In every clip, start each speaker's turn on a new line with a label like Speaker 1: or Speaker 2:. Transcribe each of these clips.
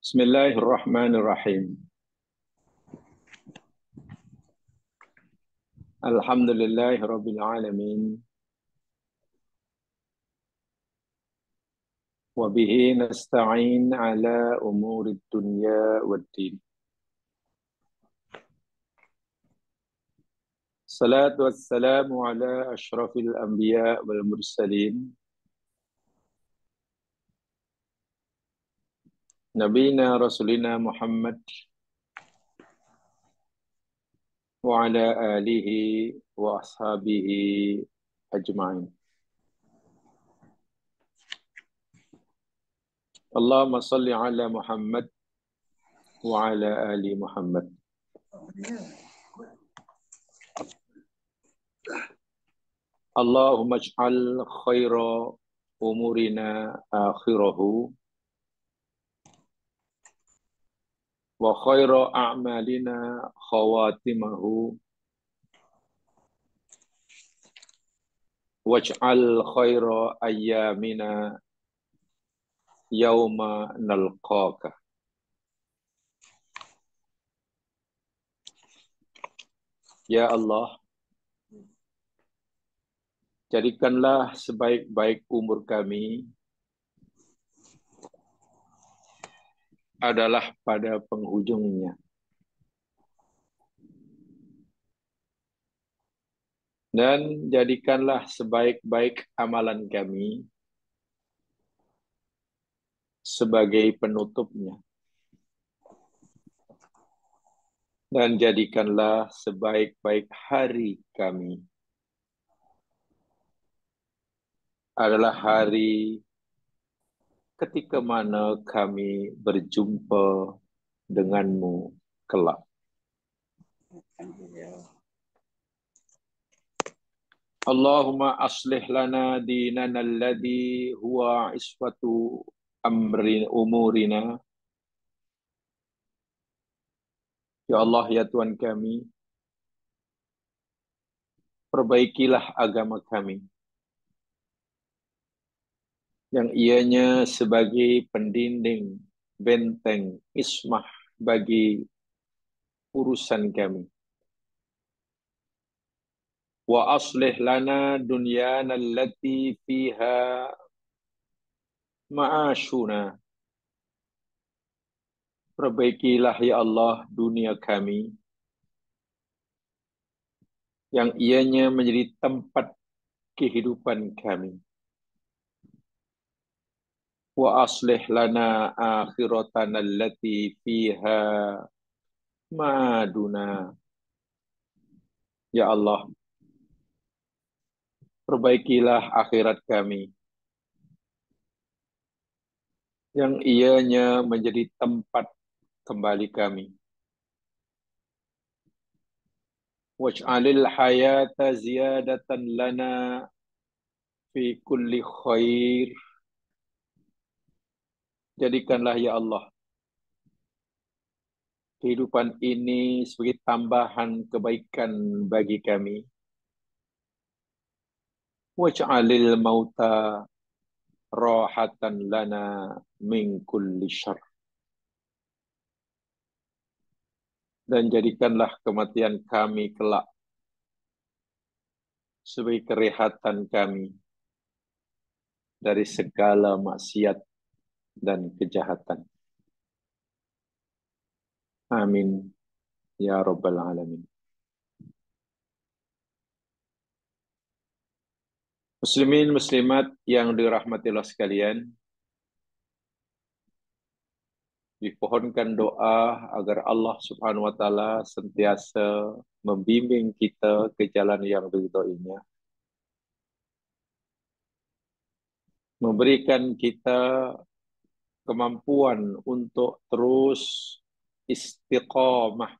Speaker 1: Bismillahirrahmanirrahim. Alhamdulillahirabbil alamin. Wa bihi nasta'in ala umurid dunya waddin. Salatu wassalamu ala asyrafil anbiya wal mursalin. Nabina Rasulina Muhammad wa ala alihi wa ashabihi ajma'in. Allahumma salli ala Muhammad wa ala ali Muhammad. Allahumma ij'al khaira umurina akhirahu wa khaira a'malina khawatimahu waj'al khaira ayyamina yauma nalqaka. Ya Allah, jadikanlah sebaik-baik umur kami adalah pada penghujungnya. Dan jadikanlah sebaik-baik amalan kami sebagai penutupnya. Dan jadikanlah sebaik-baik hari kami adalah hari ketika mana kami berjumpa denganmu kelak. Allahumma aslih lana dinana alladhi huwa iswatu umurina. Ya Allah, ya Tuhan kami, perbaikilah agama kami, yang ianya sebagai pendinding, benteng, ismah bagi urusan kami. Wa aslih lana dunyana allati fiha ma'ashuna. Perbaikilah ya Allah dunia kami, yang ianya menjadi tempat kehidupan kami. Wa aslih lana akhiratana allati fiha ma'aduna. Ya Allah, perbaikilah akhirat kami, yang ianya menjadi tempat kembali kami. Waj'alil hayata ziyadatan lana fi kulli khair. Jadikanlah ya Allah kehidupan ini sebagai tambahan kebaikan bagi kami. Waj'alil mauta rahatan lana min kulli syarr. Dan jadikanlah kematian kami kelak sebagai kerehatan kami dari segala maksiat dan kejahatan. Amin ya rabbal alamin. Muslimin muslimat yang dirahmati Allah sekalian, dipohonkan doa agar Allah Subhanahu wa taala senantiasa membimbing kita ke jalan yang ridhoinya, memberikan kita kemampuan untuk terus istiqamah,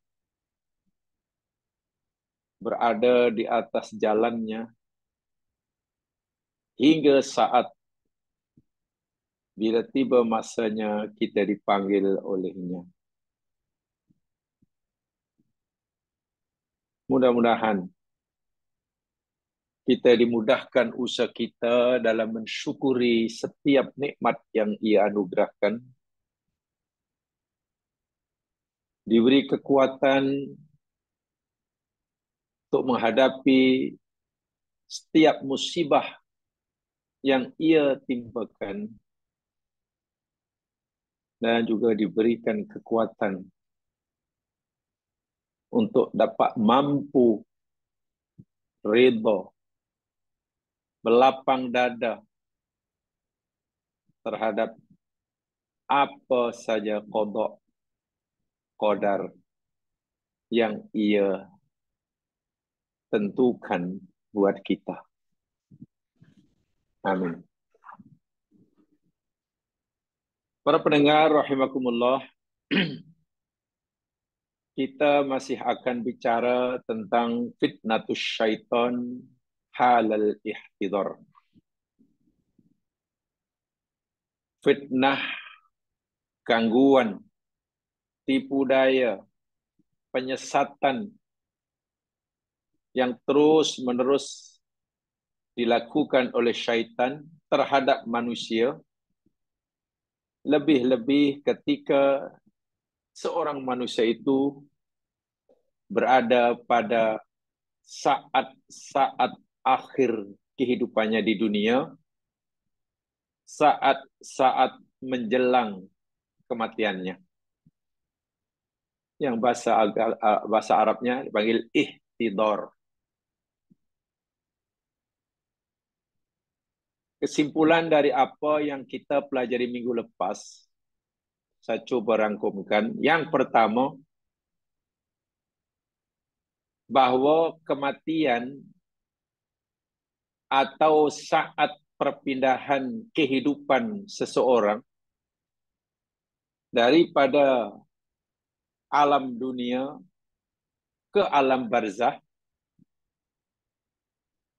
Speaker 1: berada di atas jalannya hingga saat bila tiba masanya kita dipanggil olehnya. Mudah-mudahan kita dimudahkan usaha kita dalam mensyukuri setiap nikmat yang Ia anugerahkan, diberi kekuatan untuk menghadapi setiap musibah yang ia timpakan, dan juga diberikan kekuatan untuk dapat mampu redha, berlapang dada terhadap apa saja qada qadar yang ia tentukan buat kita. Amin. Para pendengar rahimakumullah, kita masih akan bicara tentang fitnatus syaitan halal ihtidar. Fitnah, gangguan, tipu daya, penyesatan yang terus-menerus dilakukan oleh syaitan terhadap manusia, lebih-lebih ketika seorang manusia itu berada pada saat-saat akhir kehidupannya di dunia, saat-saat menjelang kematiannya. Yang bahasa Arabnya dipanggil ihtidar. Kesimpulan dari apa yang kita pelajari minggu lepas, saya coba rangkumkan. Yang pertama, bahwa kematian atau saat perpindahan kehidupan seseorang daripada alam dunia ke alam barzah,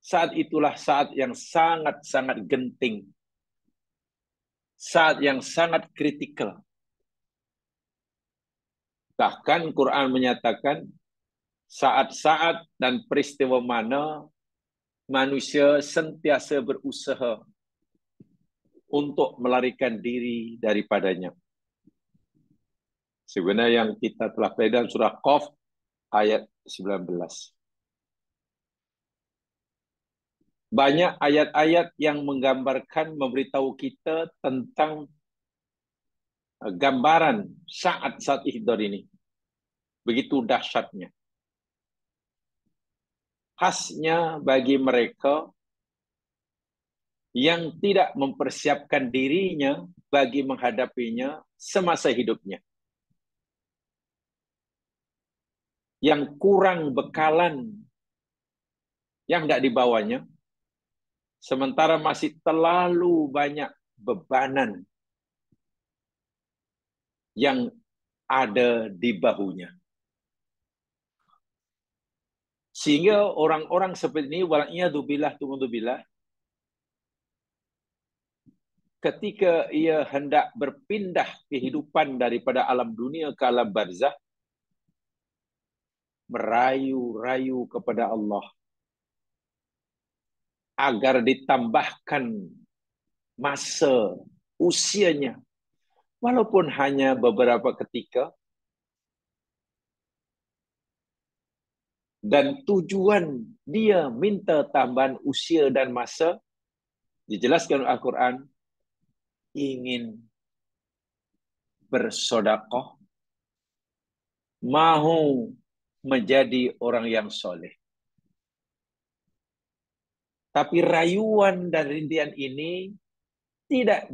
Speaker 1: saat itulah saat yang sangat-sangat genting, saat yang sangat kritikal. Bahkan Quran menyatakan saat-saat dan peristiwa mana manusia sentiasa berusaha untuk melarikan diri daripadanya. Sebenarnya yang kita telah pelajari dalam surah Qaf ayat 19. Banyak ayat-ayat yang menggambarkan, memberitahu kita tentang gambaran saat-saat ihdar ini. Begitu dahsyatnya. Khasnya bagi mereka yang tidak mempersiapkan dirinya bagi menghadapinya semasa hidupnya. Yang kurang bekalan yang tidak dibawanya, sementara masih terlalu banyak bebanan yang ada di bahunya. Sehingga orang-orang seperti ini, wala'iyadzubillah, ketika ia hendak berpindah kehidupan daripada alam dunia ke alam barzah, merayu-rayu kepada Allah agar ditambahkan masa usianya, walaupun hanya beberapa ketika. Dan tujuan dia minta tambahan usia dan masa, dijelaskan oleh Al-Quran, ingin bersedekah, mahu menjadi orang yang soleh. Tapi rayuan dan rintihan ini tidak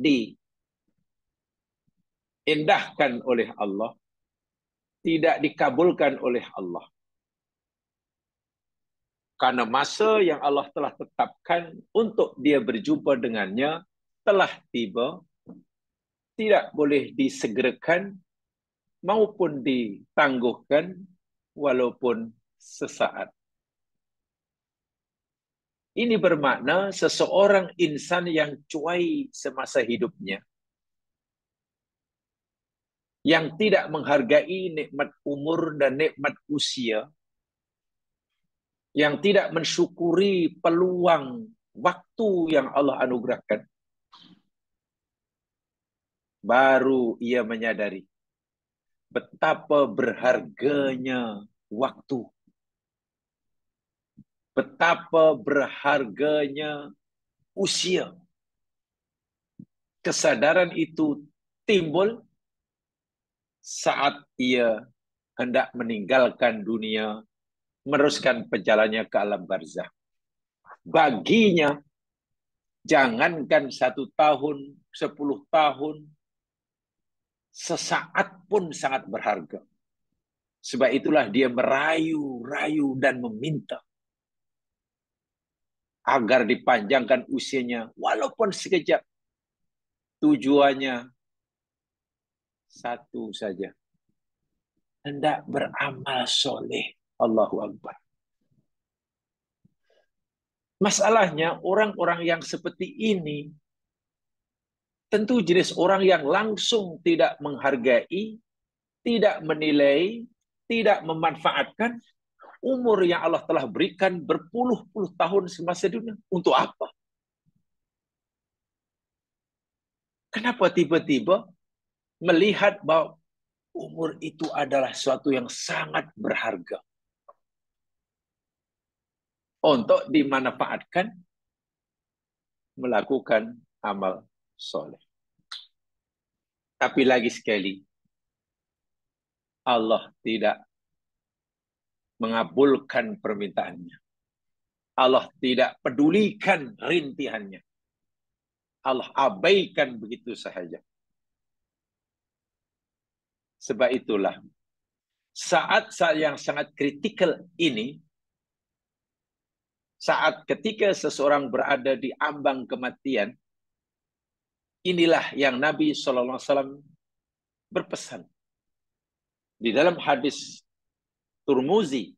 Speaker 1: diindahkan oleh Allah, tidak dikabulkan oleh Allah. Karena masa yang Allah telah tetapkan untuk dia berjumpa dengannya telah tiba, tidak boleh disegerakan maupun ditangguhkan walaupun sesaat. Ini bermakna seseorang insan yang cuai semasa hidupnya, yang tidak menghargai nikmat umur dan nikmat usia, yang tidak mensyukuri peluang waktu yang Allah anugerahkan, baru ia menyadari betapa berharganya waktu, betapa berharganya usia. Kesadaran itu timbul saat ia hendak meninggalkan dunia, meneruskan perjalanannya ke alam barzah. Baginya, jangankan 1 tahun, 10 tahun, sesaat pun sangat berharga. Sebab itulah dia merayu-rayu dan meminta agar dipanjangkan usianya, walaupun sekejap. Tujuannya satu saja, hendak beramal soleh. Allahu Akbar. Masalahnya orang-orang yang seperti ini tentu jenis orang yang langsung tidak menghargai, tidak menilai, tidak memanfaatkan umur yang Allah telah berikan berpuluh-puluh tahun semasa dunia. Untuk apa? Kenapa tiba-tiba melihat bahwa umur itu adalah suatu yang sangat berharga untuk dimanfaatkan melakukan amal soleh. Tapi lagi sekali, Allah tidak mengabulkan permintaannya. Allah tidak pedulikan rintihannya. Allah abaikan begitu sahaja. Sebab itulah, saat-saat yang sangat kritikal ini, saat ketika seseorang berada di ambang kematian, inilah yang Nabi SAW berpesan. Di dalam hadis Turmuzi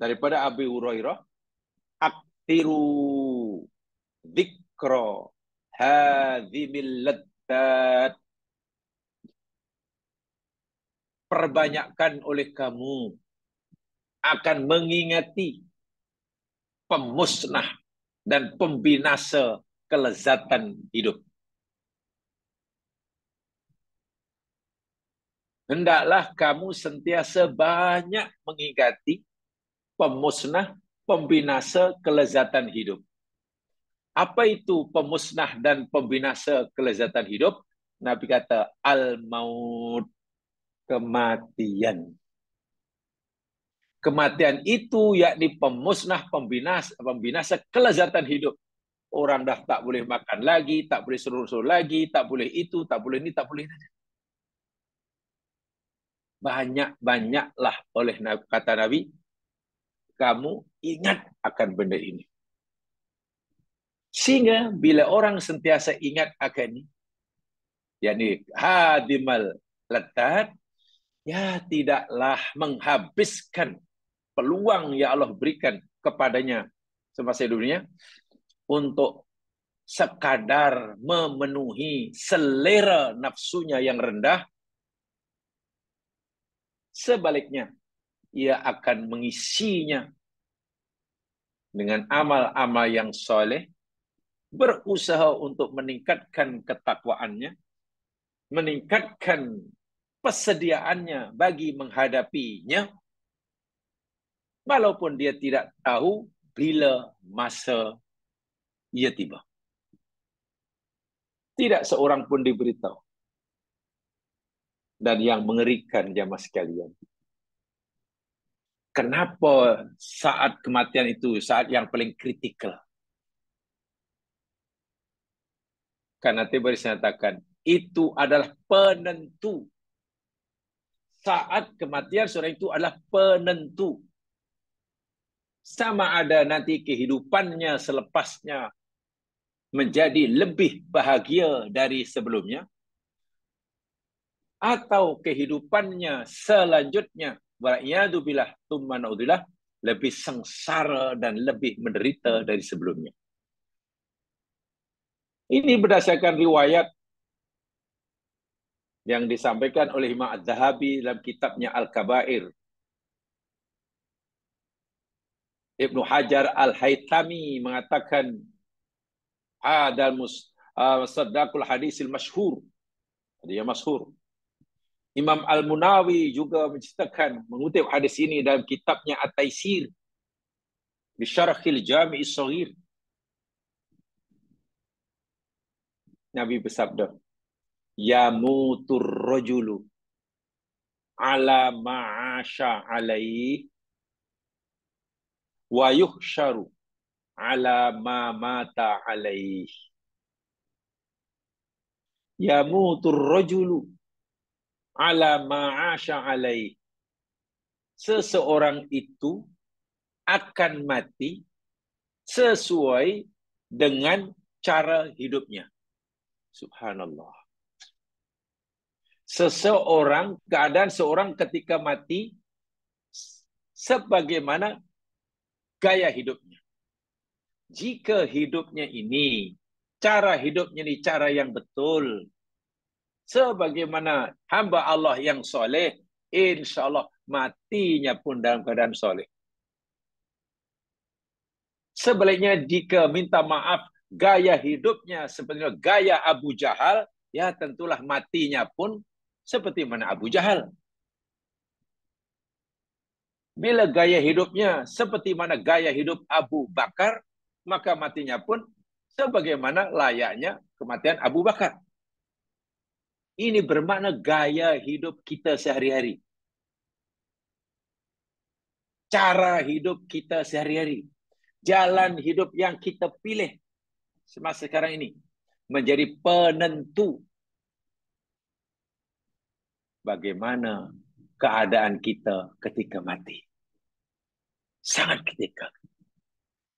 Speaker 1: daripada Abu Hurairah, aktiru dzikra hadzimil laddat, perbanyakkan oleh kamu akan mengingati pemusnah dan pembinasa kelezatan hidup. Hendaklah kamu sentiasa banyak mengingati pemusnah, pembinasa kelezatan hidup. Apa itu pemusnah dan pembinasa kelezatan hidup? Nabi kata, al-maut, kematian. Kematian itu yakni pemusnah, pembinasa kelezatan hidup. Orang dah tak boleh makan lagi, tak boleh suruh-suruh lagi, tak boleh itu, tak boleh ini, tak boleh ini. Banyak-banyaklah oleh kata Nabi, kamu ingat akan benda ini. Sehingga bila orang sentiasa ingat akan ini, yakni hadimal latat, ya tidaklah menghabiskan peluang yang Allah berikan kepadanya semasa dunia untuk sekadar memenuhi selera nafsunya yang rendah. Sebaliknya, ia akan mengisinya dengan amal-amal yang soleh, berusaha untuk meningkatkan ketakwaannya, meningkatkan persediaannya bagi menghadapinya, walaupun dia tidak tahu bila masa ia tiba. Tidak seorang pun diberitahu. Dan yang mengerikan jamaah sekalian, kenapa saat kematian itu saat yang paling kritikal? Karena Nabi nyatakan itu adalah penentu. Saat kematian seorang itu adalah penentu. Sama ada nanti kehidupannya selepasnya menjadi lebih bahagia dari sebelumnya, atau kehidupannya selanjutnya wa'iyadzubillah tsumma na'udzubillah lebih sengsara dan lebih menderita dari sebelumnya. Ini berdasarkan riwayat yang disampaikan oleh Imam Az-Zahabi dalam kitabnya Al-Kabair. Ibnu Hajar Al-Haytami mengatakan hadal sadaqul hadisil masyhur. Dia masyhur. Imam Al-Munawi juga menceritakan, mengutip hadis ini dalam kitabnya At-Taisir bi Syarhil Jami' As-Shaghir. Nabi bersabda, yamutur rajulu ala ma'asha alaihi wa yuhsyaru ala ma mata alaihi. Yamutur rajulu ala ma'asha alaihi. Seseorang itu akan mati sesuai dengan cara hidupnya. Subhanallah. Keadaan seorang ketika mati sebagaimana gaya hidupnya. Jika hidupnya ini, cara hidupnya ini cara yang betul, sebagaimana hamba Allah yang soleh, insya Allah matinya pun dalam keadaan soleh. Sebaliknya jika minta maaf, gaya hidupnya seperti gaya Abu Jahal, ya tentulah matinya pun seperti mana Abu Jahal. Bila gaya hidupnya seperti mana gaya hidup Abu Bakar, maka matinya pun sebagaimana layaknya kematian Abu Bakar. Ini bermakna gaya hidup kita sehari-hari. Cara hidup kita sehari-hari. Jalan hidup yang kita pilih semasa sekarang ini menjadi penentu bagaimana keadaan kita ketika mati. Sangat ketika.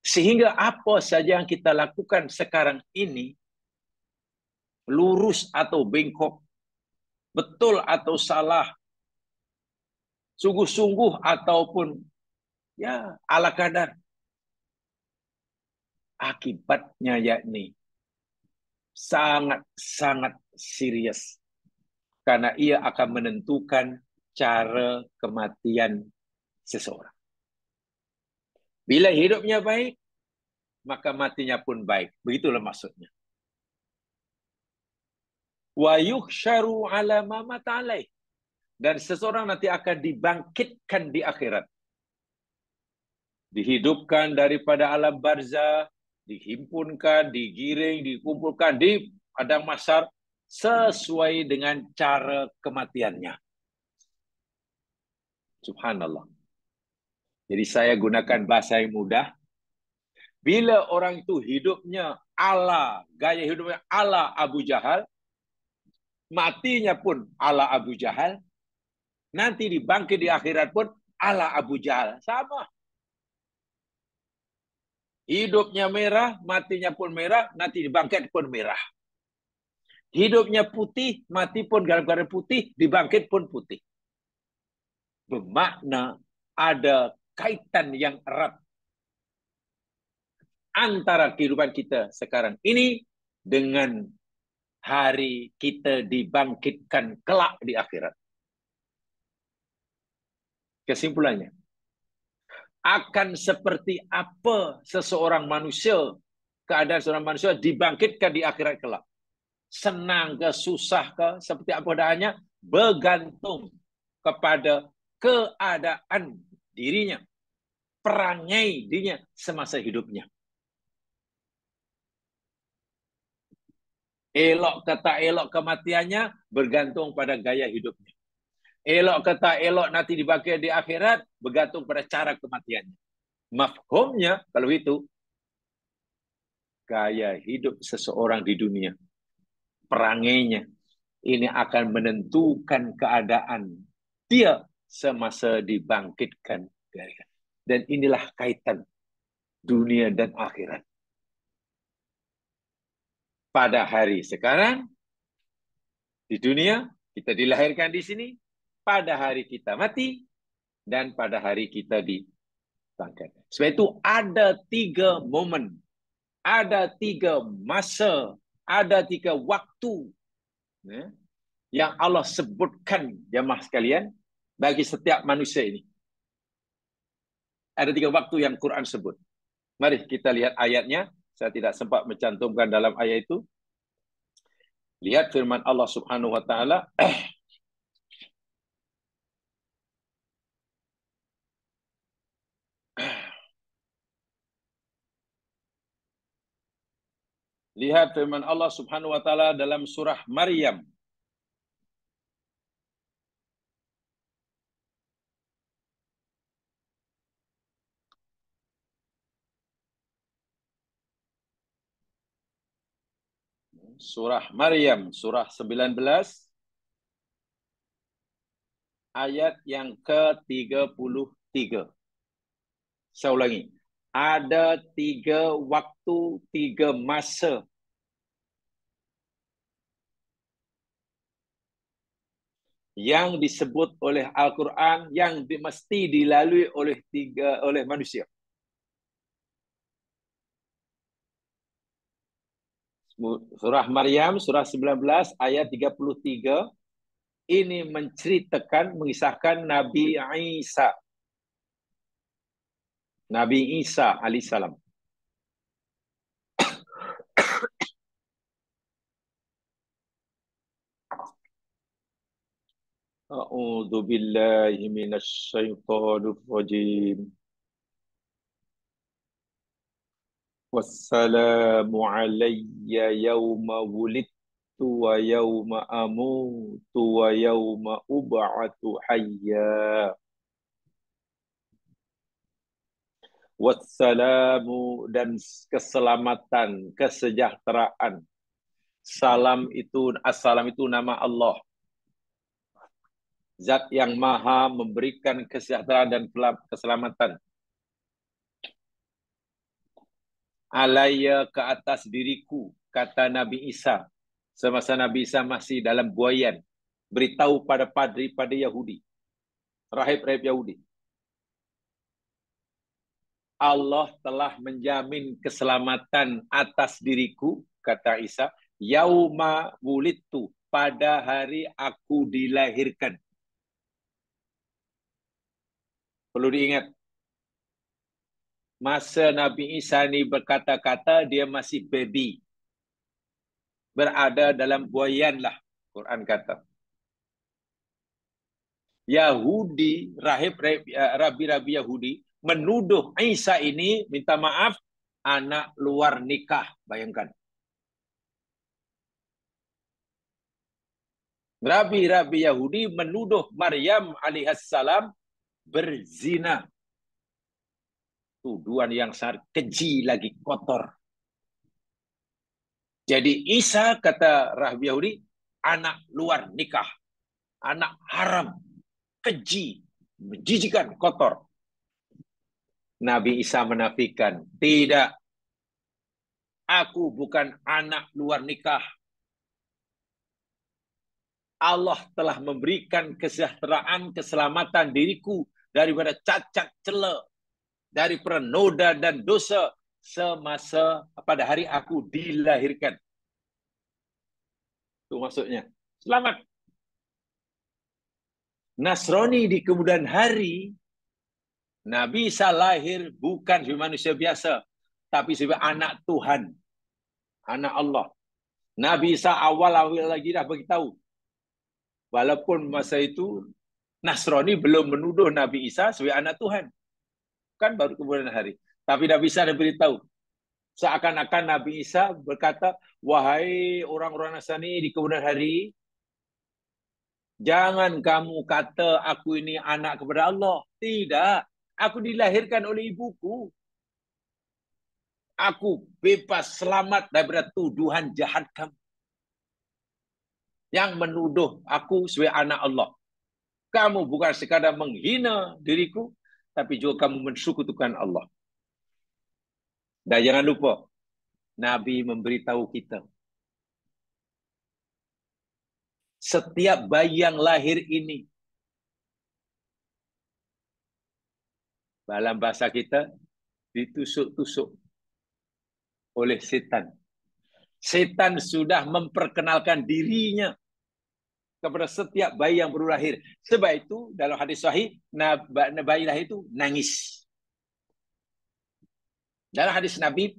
Speaker 1: Sehingga apa saja yang kita lakukan sekarang ini, lurus atau bengkok, betul atau salah, sungguh-sungguh ataupun ya ala kadar, akibatnya yakni sangat-sangat serius. Karena ia akan menentukan cara kematian seseorang. Bila hidupnya baik, maka matinya pun baik. Begitulah maksudnya. Wa yuhsyaru ala ma mata alaih. Dan seseorang nanti akan dibangkitkan di akhirat. Dihidupkan daripada alam barzah, dihimpunkan, digiring, dikumpulkan di padang mahsyar sesuai dengan cara kematiannya. Subhanallah. Jadi saya gunakan bahasa yang mudah. Bila orang itu hidupnya gaya hidupnya ala Abu Jahal, matinya pun ala Abu Jahal, nanti dibangkit di akhirat pun ala Abu Jahal. Sama. Hidupnya merah, matinya pun merah, nanti dibangkit pun merah. Hidupnya putih, mati pun dalam keadaan putih, dibangkit pun putih. Bermakna ada kaitan yang erat antara kehidupan kita sekarang ini dengan hari kita dibangkitkan kelak di akhirat. Kesimpulannya, akan seperti apa seseorang manusia, keadaan seorang manusia dibangkitkan di akhirat kelak. Senang ke, susah ke, seperti apa adanya, bergantung kepada keadaan dirinya, perangai dirinya semasa hidupnya. Elok ke tak elok kematiannya bergantung pada gaya hidupnya. Elok ke tak elok nanti dibangkit di akhirat bergantung pada cara kematiannya. Mafhumnya kalau itu, gaya hidup seseorang di dunia, perangainya, ini akan menentukan keadaan dia semasa dibangkitkan. Dan inilah kaitan dunia dan akhirat. Pada hari sekarang, di dunia, kita dilahirkan di sini, pada hari kita mati, dan pada hari kita dibangkitkan. Sebab itu ada 3 momen, ada 3 masa, ada 3 waktu yang Allah sebutkan, jamaah sekalian, bagi setiap manusia ini. Ada 3 waktu yang Quran sebut. Mari kita lihat ayatnya. Saya tidak sempat mencantumkan dalam ayat itu. Lihat firman Allah Subhanahu wa taala. Lihat firman Allah Subhanahu wa taala dalam surah Maryam. Surah Maryam, surah 19, ayat yang ke-33. Saya ulangi. Ada 3 waktu, 3 masa yang disebut oleh Al-Quran yang mesti dilalui oleh manusia. Surah Maryam, surah 19, ayat 33. Ini menceritakan, mengisahkan Nabi Isa. Nabi Isa alaihissalam. A'udzu billahi minasy syaithanir rajim. Wassalamu alayya yawma wulidtu wa yawma amutu wa yawma ub'atsu hayya. Wassalamu, dan keselamatan, kesejahteraan. Assalam itu nama Allah. Zat yang maha memberikan kesejahteraan dan keselamatan. Alaya, ke atas diriku, kata Nabi Isa. Semasa Nabi Isa masih dalam buayan. Beritahu pada padri, pada Yahudi. Rahib-rahib Yahudi. Allah telah menjamin keselamatan atas diriku, kata Isa. Yauma wulidtu, pada hari aku dilahirkan. Perlu diingat, masa Nabi Isa ini berkata-kata, dia masih baby. Berada dalam buayan lah, Quran kata. Yahudi, rabi-rabi Yahudi, menuduh Isa ini, minta maaf, anak luar nikah. Bayangkan. Rabi-rabi Yahudi menuduh Maryam alaihissalam berzina. Tuduhan yang sangat keji lagi, kotor. Jadi Isa, kata rabi Yahudi, anak luar nikah. Anak haram, keji, menjijikan, kotor. Nabi Isa menafikan, tidak. Aku bukan anak luar nikah. Allah telah memberikan kesejahteraan, keselamatan diriku daripada cacat cela, dari noda dan dosa semasa pada hari aku dilahirkan. Itu maksudnya. Selamat. Nasrani di kemudian hari, Nabi Isa lahir bukan sebagai manusia biasa, tapi sebagai anak Tuhan, anak Allah. Nabi Isa awal-awal lagi dah beritahu, walaupun masa itu Nasrani belum menuduh Nabi Isa sebagai anak Tuhan. Kan baru kemudian hari. Tapi Nabi Isa dah beritahu. Seakan-akan Nabi Isa berkata, wahai orang-orang Nasrani di kemudian hari, jangan kamu kata aku ini anak kepada Allah. Tidak. Aku dilahirkan oleh ibuku. Aku bebas, selamat daripada tuduhan jahat kamu yang menuduh aku sebagai anak Allah. Kamu bukan sekadar menghina diriku, tapi juga kamu mensekutukan Allah. Dan jangan lupa, Nabi memberitahu kita, setiap bayi yang lahir ini, dalam bahasa kita, ditusuk-tusuk oleh setan. Setan sudah memperkenalkan dirinya kepada setiap bayi yang baru lahir. Sebab itu, dalam hadis sahih, bayi lahir itu nangis. Dalam hadis Nabi,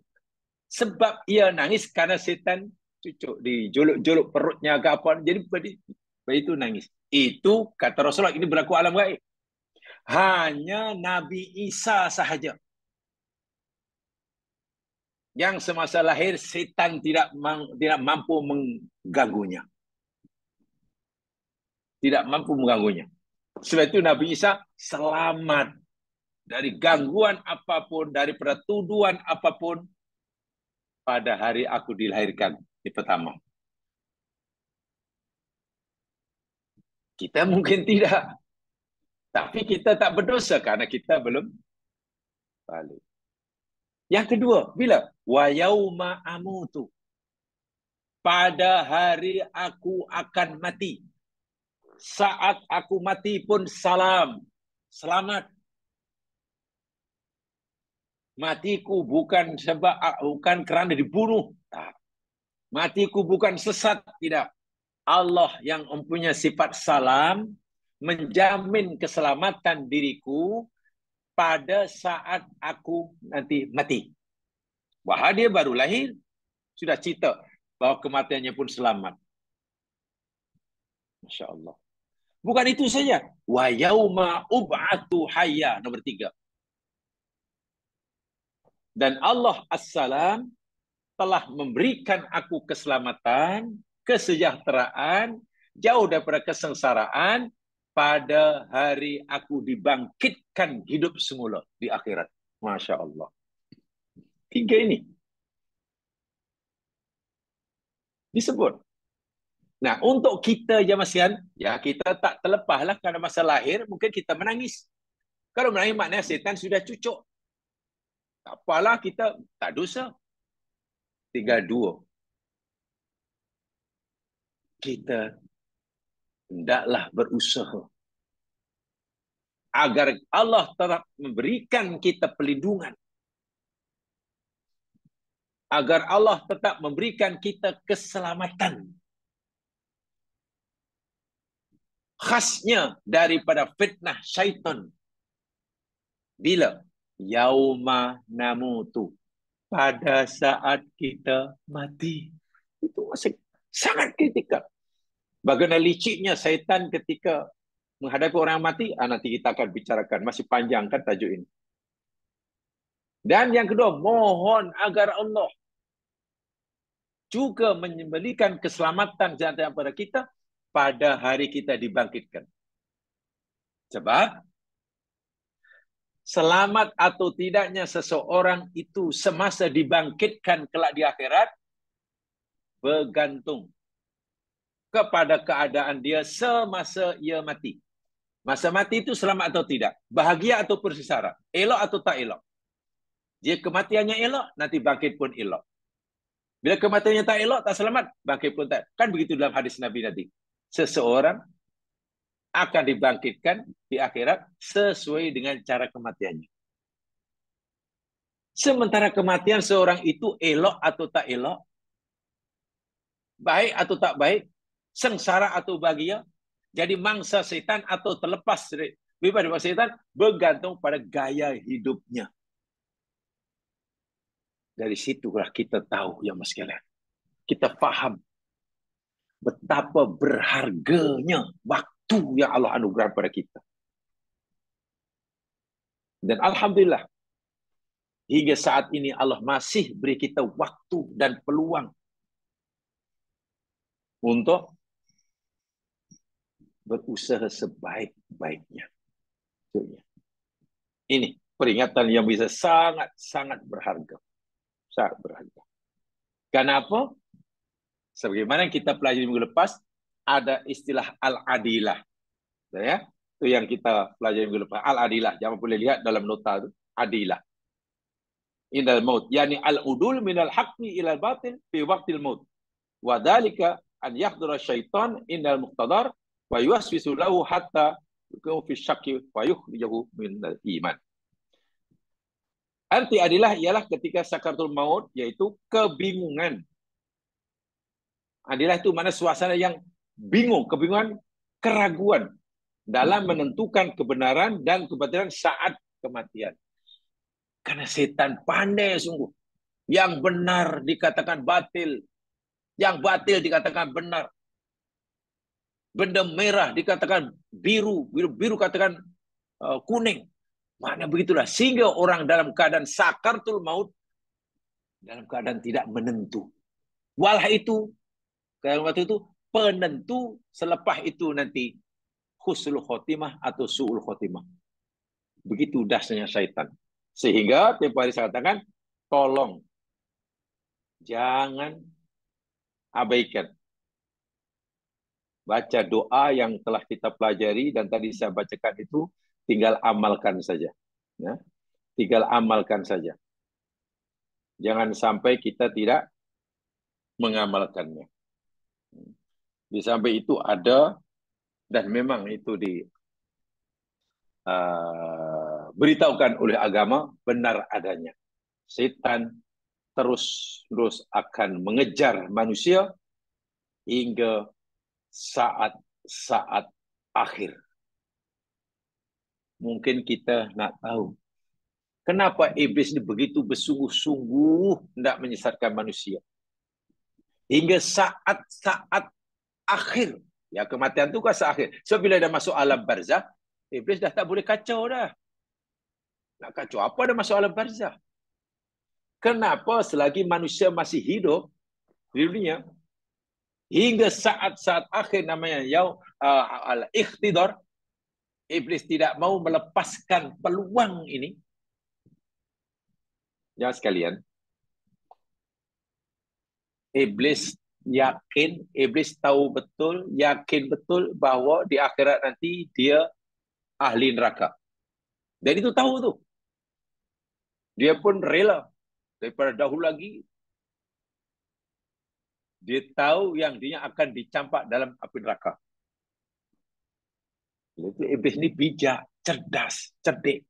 Speaker 1: sebab ia nangis karena setan cucuk, dijolok-jolok perutnya ke apa, jadi bayi itu nangis. Itu kata Rasulullah, ini berlaku alam gaib. Hanya Nabi Isa sahaja yang semasa lahir setan tidak mampu mengganggunya. Tidak mampu mengganggunya. Sebab itu Nabi Isa selamat dari gangguan apapun, daripada tuduhan apapun pada hari aku dilahirkan di pertama. Kita mungkin tidak, tapi kita tak berdosa karena kita belum balik. Yang kedua, bila? Wa yauma amutu. Pada hari aku akan mati. Saat aku mati pun salam. Selamat. Matiku bukan kerana dibunuh. Tak. Matiku bukan sesat. Tidak. Allah yang mempunyai sifat salam menjamin keselamatan diriku pada saat aku nanti mati. Wah, dia baru lahir, sudah cerita bahwa kematiannya pun selamat. Masya Allah. Bukan itu saja. Wa yauma ub'atu hayya. Nomor 3. Dan Allah As-Salam telah memberikan aku keselamatan, kesejahteraan, jauh daripada kesengsaraan pada hari aku dibangkitkan hidup semula di akhirat. Masya Allah. 3 ini disebut. Nah, untuk kita jemaah sekalian, ya kita tak terlepaslah kerana masa lahir mungkin kita menangis. Kalau menangis maknanya setan sudah cucuk. Tak apalah, kita tak dosa. Tinggal 2. Kita hendaklah berusaha agar Allah tetap memberikan kita perlindungan. Agar Allah tetap memberikan kita keselamatan. Khasnya daripada fitnah syaitan. Bila? Yauma namutu. Pada saat kita mati. Itu masih sangat kritikal. Bagaimana liciknya syaitan ketika menghadapi orang mati, nanti kita akan bicarakan. Masih panjang kan tajuk ini. Dan yang kedua, mohon agar Allah juga memberikan keselamatan kepada kita pada hari kita dibangkitkan. Sebab selamat atau tidaknya seseorang itu semasa dibangkitkan kelak di akhirat bergantung kepada keadaan dia semasa ia mati. Masa mati itu selamat atau tidak, bahagia atau sengsara, elok atau tak elok. Jika kematiannya elok, nanti bangkit pun elok. Bila kematiannya tak elok, tak selamat, bangkit pun tak. Kan begitu dalam hadis Nabi nanti. Seseorang akan dibangkitkan di akhirat sesuai dengan cara kematiannya. Sementara kematian seorang itu elok atau tak elok, baik atau tak baik, sengsara atau bahagia, jadi mangsa setan atau terlepas daripada setan, bergantung pada gaya hidupnya. Dari situlah kita tahu, ya mas sekalian, kita faham betapa berharganya waktu yang Allah anugerahkan pada kita. Dan alhamdulillah, hingga saat ini Allah masih beri kita waktu dan peluang untuk berusaha sebaik-baiknya. Ini peringatan yang bisa sangat-sangat berharga. Sangat berharga. Kenapa? Sebagaimana kita pelajari minggu lepas, ada istilah al-adilah. Ya, itu yang kita pelajari minggu lepas. Al-adilah. Jangan boleh lihat dalam nota itu. Adilah. Indal maut. Yani al-udul minal haqqi ilal batil fi waqtil maut. Wa dhalika an yahdura syaitan indal muqtadar wa yuwaswisu lahu hatta yuqau fi syakki wa yukhrijahu minal iman. Arti adilah ialah ketika sakaratul maut, yaitu kebingungan. Adilah itu mana suasana yang bingung, kebingungan, keraguan dalam menentukan kebenaran dan kebatilan saat kematian. Karena setan pandai sungguh. Yang benar dikatakan batil, yang batil dikatakan benar. Benda merah dikatakan biru, biru katakan kuning. Maknanya begitulah. Sehingga orang dalam keadaan sakaratul maut dalam keadaan tidak menentu. Walah itu, kalau waktu itu penentu, selepas itu nanti husnul khotimah atau su'ul khotimah. Begitu dahsyatnya syaitan. Sehingga tempo hari saya katakan, tolong jangan abaikan. Baca doa yang telah kita pelajari dan tadi saya bacakan itu, tinggal amalkan saja. Ya, tinggal amalkan saja. Jangan sampai kita tidak mengamalkannya. Di samping itu ada, dan memang itu beritahukan oleh agama, benar adanya. Setan terus akan mengejar manusia hingga saat-saat akhir. Mungkin kita nak tahu kenapa iblis ini begitu bersungguh-sungguh hendak menyesatkan manusia. Hingga saat-saat akhir. Ya, kematian itu kan saat akhir. So, bila dah masuk alam barzah, iblis dah tak boleh kacau dah. Nak kacau apa dah masuk alam barzah? Kenapa selagi manusia masih hidup di dunia, hingga saat-saat akhir namanya al-ikhtidar, iblis tidak mau melepaskan peluang ini. Jangan sekalian, iblis yakin, iblis tahu betul, yakin betul bahawa di akhirat nanti dia ahli neraka. Dan itu tahu tu. Dia pun rela daripada dahulu lagi. Dia tahu yang dia akan dicampak dalam api neraka. Itu iblis ini bijak, cerdas, cerdik.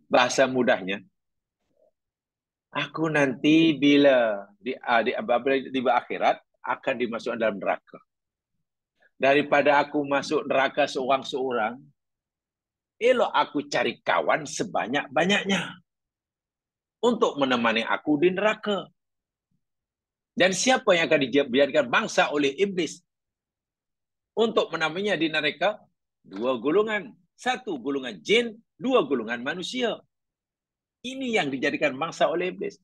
Speaker 1: Bahasa mudahnya, aku nanti bila di akhirat akan dimasukkan dalam neraka. Daripada aku masuk neraka seorang-seorang, elok aku cari kawan sebanyak-banyaknya untuk menemani aku di neraka. Dan siapa yang akan dijadikan bangsa oleh iblis untuk menemaninya di neraka? Dua golongan. Satu golongan jin, dua golongan manusia. Ini yang dijadikan bangsa oleh iblis.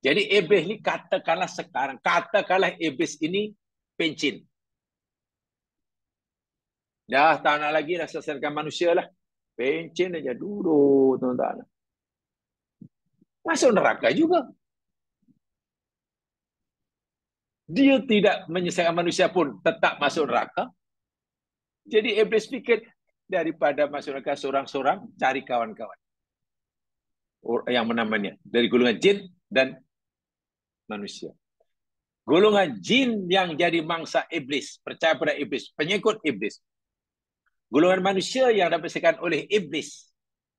Speaker 1: Jadi iblis ini katakanlah sekarang, katakanlah iblis ini pencin. Dah tak nak lagi dah selesaikan manusia lah. Pencin aja duduk, tuan-tuan. Masuk neraka juga. Dia tidak menyelesaikan manusia pun tetap masuk neraka. Jadi iblis fikir daripada masuk neraka seorang-seorang, cari kawan-kawan yang menemaninya dari golongan jin dan manusia. Golongan jin yang jadi mangsa iblis, percaya pada iblis, pengikut iblis. Golongan manusia yang dipersiapkan oleh iblis,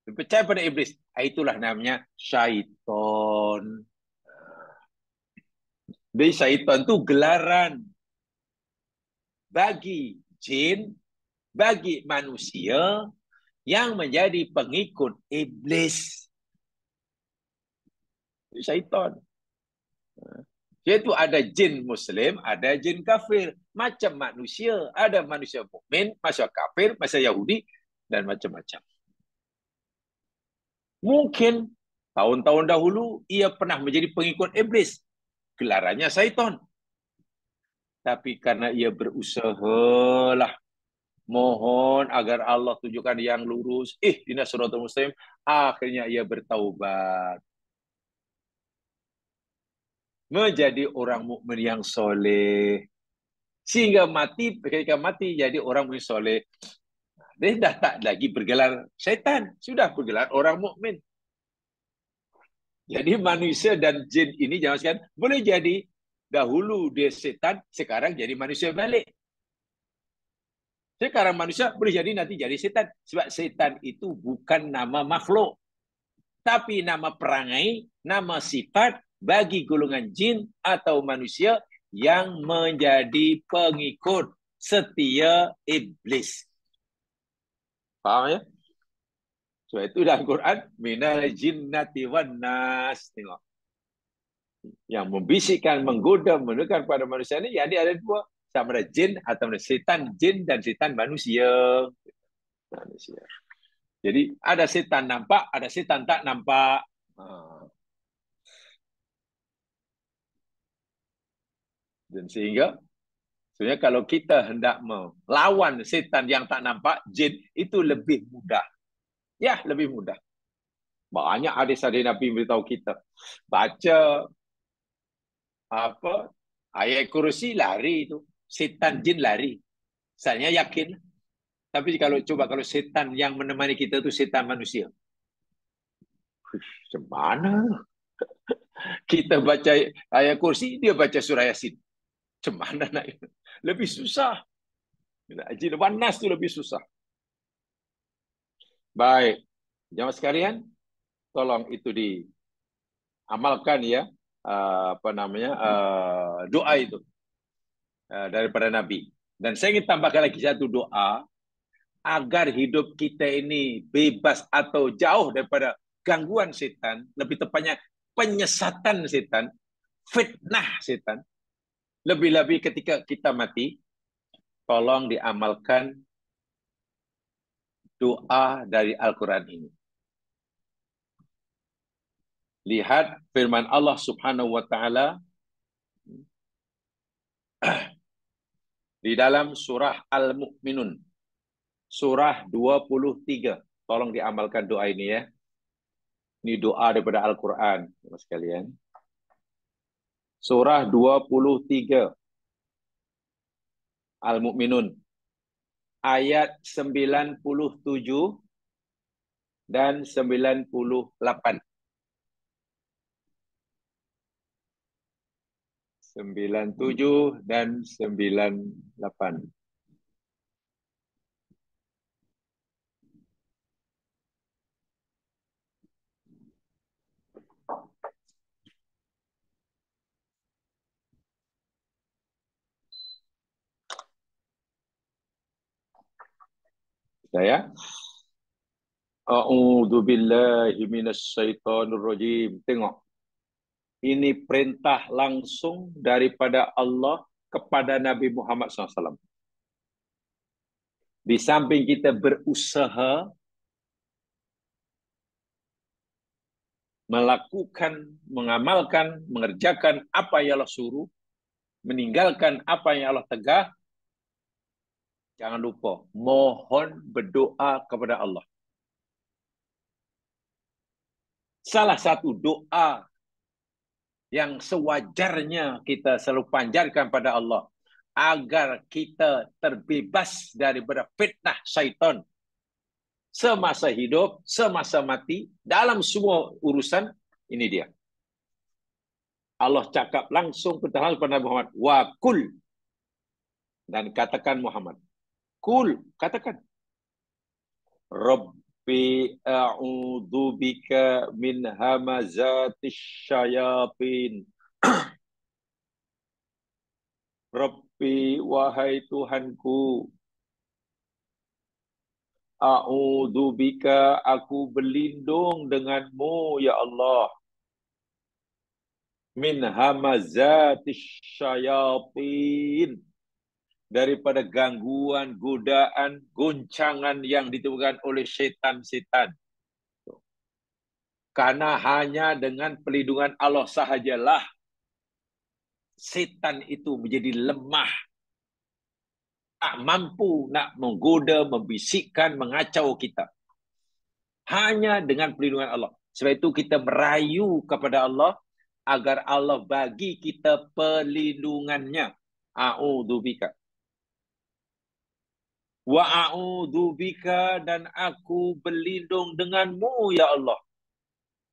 Speaker 1: percaya pada iblis, itulah namanya syaitan. Jadi syaitan itu gelaran bagi jin, bagi manusia yang menjadi pengikut iblis. Syaitan. Yaitu ada jin Muslim, ada jin kafir. Macam manusia. Ada manusia mukmin, manusia kafir, manusia Yahudi, dan macam-macam. Mungkin tahun-tahun dahulu ia pernah menjadi pengikut iblis. Gelarannya syaitan. Tapi karena ia berusaha lah, mohon agar Allah tunjukkan yang lurus, ihdinas siratal mustaqim, akhirnya ia bertaubat. Menjadi orang mukmin yang soleh. Sehingga ketika mati jadi orang mukmin soleh. Dia dah tak lagi bergelar syaitan, sudah bergelar orang mukmin. Jadi manusia dan jin ini jangan sekalian boleh jadi dahulu dia setan, sekarang jadi manusia balik. Sekarang manusia boleh jadi nanti jadi setan. Sebab setan itu bukan nama makhluk, tapi nama perangai, nama sifat bagi golongan jin atau manusia yang menjadi pengikut setia iblis. Faham ya? Sebab itu dalam Quran, minal jinnati wan nas. Tengok. Yang membisikkan, menggoda, menekan pada manusia ini, jadi ada dua. Sama ada jin atau ada setan jin dan setan manusia. Jadi ada setan nampak, ada setan tak nampak. Dan sehingga sebenarnya kalau kita hendak melawan setan yang tak nampak, jin, itu lebih mudah. Ya, lebih mudah. Banyak hadis-hadis Nabi beritahu kita. Baca apa ayat kursi lari itu. Setan jin lari. Saya yakin. Tapi kalau setan yang menemani kita itu setan manusia. Semana kita baca ayat kursi, dia baca surah Yasin. Semana nak lebih susah. Jin wanas itu lebih susah. Baik. Jamaah sekalian, tolong itu diamalkan ya. Apa namanya? Doa itu daripada Nabi. Dan saya ingin tambahkan lagi satu doa agar hidup kita ini bebas atau jauh daripada gangguan setan, lebih tepatnya penyesatan setan, fitnah setan. Lebih-lebih ketika kita mati, tolong diamalkan doa dari Al-Quran ini. Lihat firman Allah Subhanahu wa taala di dalam surah Al-Mu'minun, surah 23. Tolong diamalkan doa ini ya. Ini doa daripada Al-Quran, sekalian. Surah 23 Al-Mu'minun ayat 97 dan 98. 97 dan 98. Saya A'udzu billahi minasyaitonir rajim. Tengok. Ini perintah langsung daripada Allah kepada Nabi Muhammad SAW. Di samping kita berusaha melakukan, mengamalkan, mengerjakan apa yang Allah suruh, meninggalkan apa yang Allah tegah, jangan lupa mohon berdoa kepada Allah. Salah satu doa yang sewajarnya kita selalu panjatkan pada Allah agar kita terbebas daripada fitnah syaitan semasa hidup, semasa mati, dalam semua urusan. Ini dia. Allah cakap langsung kepada Nabi Muhammad, wa kul, dan katakan Muhammad, kul, katakan, Rabbi a'udzu bika min hamazatis syayatin. Rabbi, wahai Tuhanku, a'udzu bika, aku berlindung denganmu ya Allah, min hamazatis syayatin, daripada gangguan, godaan, goncangan yang ditimbulkan oleh setan-setan. Karena hanya dengan perlindungan Allah sahajalah setan itu menjadi lemah, tak mampu nak menggoda, membisikkan, mengacau kita. Hanya dengan perlindungan Allah. Sebab itu kita merayu kepada Allah agar Allah bagi kita perlindungannya. A'udzubika. Wa a'udzubika, dan aku berlindung denganmu ya Allah.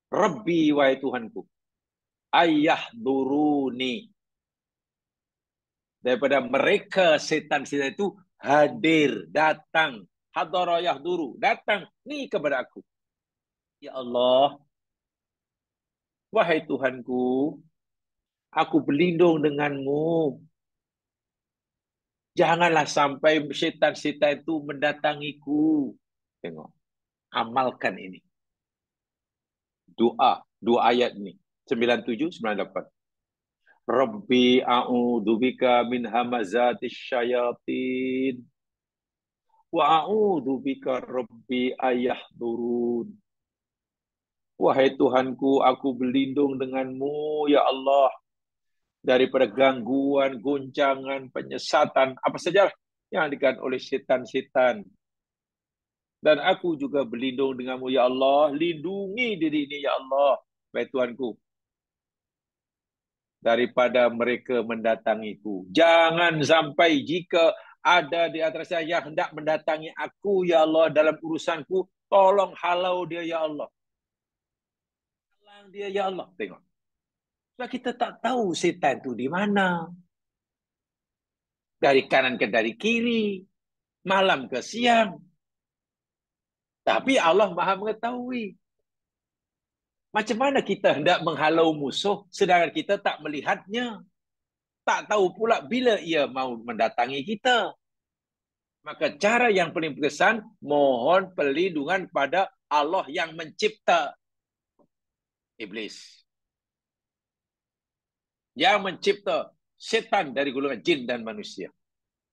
Speaker 1: Rabbi, wahai Tuhanku. Ayahduruni, daripada mereka setan-setan itu hadir, datang. Hadara yahduru, datang ni kepada aku. Ya Allah, wahai Tuhanku, aku berlindung denganmu. Janganlah sampai setan-setan itu mendatangiku. Tengok, amalkan ini. Dua ayat ini. 97, 98. Rabbi a'udzubika min hamazatis syayatin. Wa a'udzubika Rabbi ayahdurun. Wahai Tuhanku, aku berlindung denganmu, ya Allah, daripada gangguan, goncangan, penyesatan, apa saja yang dikatakan oleh setan-setan. Dan aku juga berlindung denganmu, ya Allah. Lindungi diri ini, ya Allah. Baik Tuhanku, daripada mereka mendatangiku. Jangan sampai jika ada di antara saya yang hendak mendatangi aku, ya Allah, dalam urusanku, tolong halau dia, ya Allah. Halang dia, ya Allah. Tengok. Sebab kita tak tahu setan itu di mana. Dari kanan ke dari kiri. Malam ke siang. Tapi Allah Maha mengetahui. Macam mana kita hendak menghalau musuh sedangkan kita tak melihatnya? Tak tahu pula bila ia mau mendatangi kita. Maka cara yang paling berkesan, mohon perlindungan pada Allah yang mencipta iblis. Yang mencipta setan dari golongan jin dan manusia.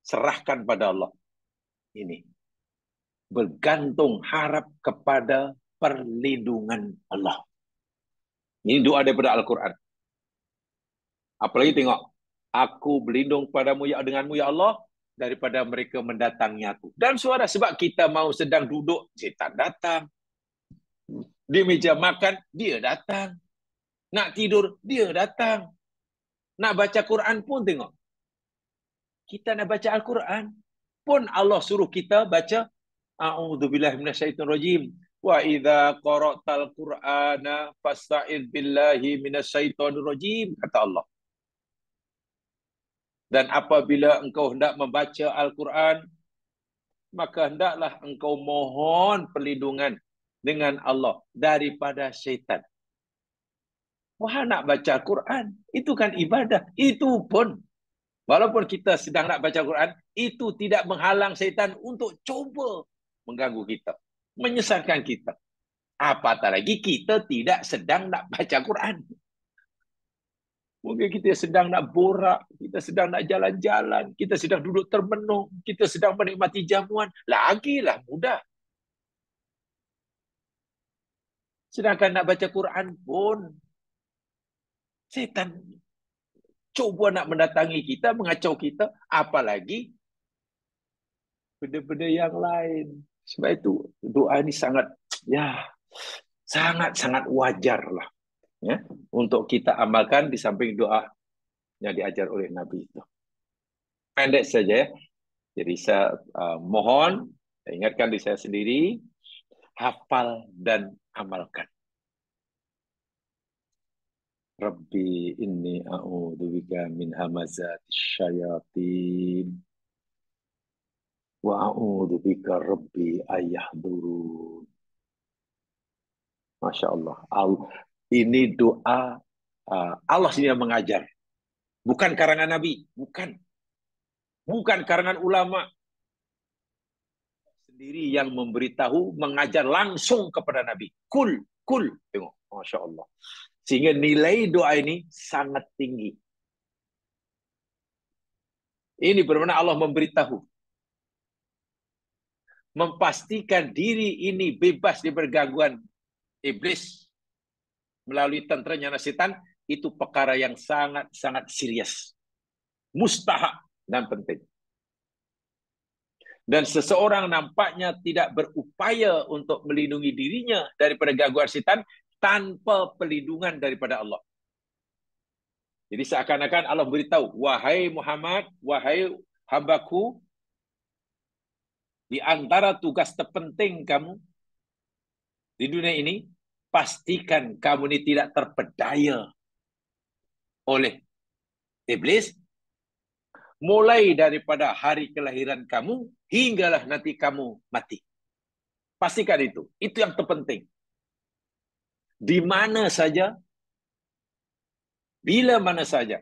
Speaker 1: Serahkan pada Allah. Ini. Bergantung harap kepada perlindungan Allah. Ini doa daripada Al-Quran. Apalagi tengok. Aku berlindung padamu ya denganmu ya Allah daripada mereka mendatangi aku. Dan suara sebab kita mau sedang duduk, setan datang. Di meja makan, dia datang. Nak tidur, dia datang. Nak baca Quran pun tengok. Kita nak baca Al-Quran pun Allah suruh kita baca A'udzubillahi minasyaitonirrajim. Wa idza qara'tal Qur'ana fasta'id billahi minasyaitonirrajim, kata Allah. Dan apabila engkau hendak membaca Al-Quran, maka hendaklah engkau mohon perlindungan dengan Allah daripada syaitan. Wah, nak baca Quran, itu kan ibadah. Itu pun, walaupun kita sedang nak baca Quran, itu tidak menghalang syaitan untuk coba mengganggu kita, menyesatkan kita. Apatah lagi kita tidak sedang nak baca Quran. Mungkin kita sedang nak borak, kita sedang nak jalan-jalan, kita sedang duduk termenung, kita sedang menikmati jamuan. Lagilah mudah. Sedangkan nak baca Quran pun, setan cuba nak mendatangi kita, mengacau kita, apalagi benda-benda yang lain. Sebab itu doa ini sangat, sangat-sangat wajar lah. Ya, untuk kita amalkan di samping doa yang diajar oleh Nabi itu. Pendek saja ya. Jadi saya mohon, saya ingatkan diri saya sendiri, hafal dan amalkan. Rabbi inni a'udzubika min hamazatis syayatin wa a'udzubika rabbi ayahdurun. Masya Allah. Ini doa Allah sendiri yang mengajar. Bukan karangan Nabi. Bukan. Bukan karangan ulama. Sendiri yang memberitahu, mengajar langsung kepada Nabi. Kul. Tengok. Masya Allah. Sehingga nilai doa ini sangat tinggi. Ini bermakna Allah memberitahu. Memastikan diri ini bebas dari gangguan iblis melalui tenteranya setan, itu perkara yang sangat-sangat serius. Mustahak dan penting. Dan seseorang nampaknya tidak berupaya untuk melindungi dirinya daripada gangguan setan tanpa perlindungan daripada Allah. Jadi seakan-akan Allah beritahu, wahai Muhammad, wahai hambaku, di antara tugas terpenting kamu di dunia ini, pastikan kamu ini tidak terpedaya oleh iblis, mulai daripada hari kelahiran kamu, hinggalah nanti kamu mati. Pastikan itu. Itu yang terpenting. Di mana saja, bila mana saja,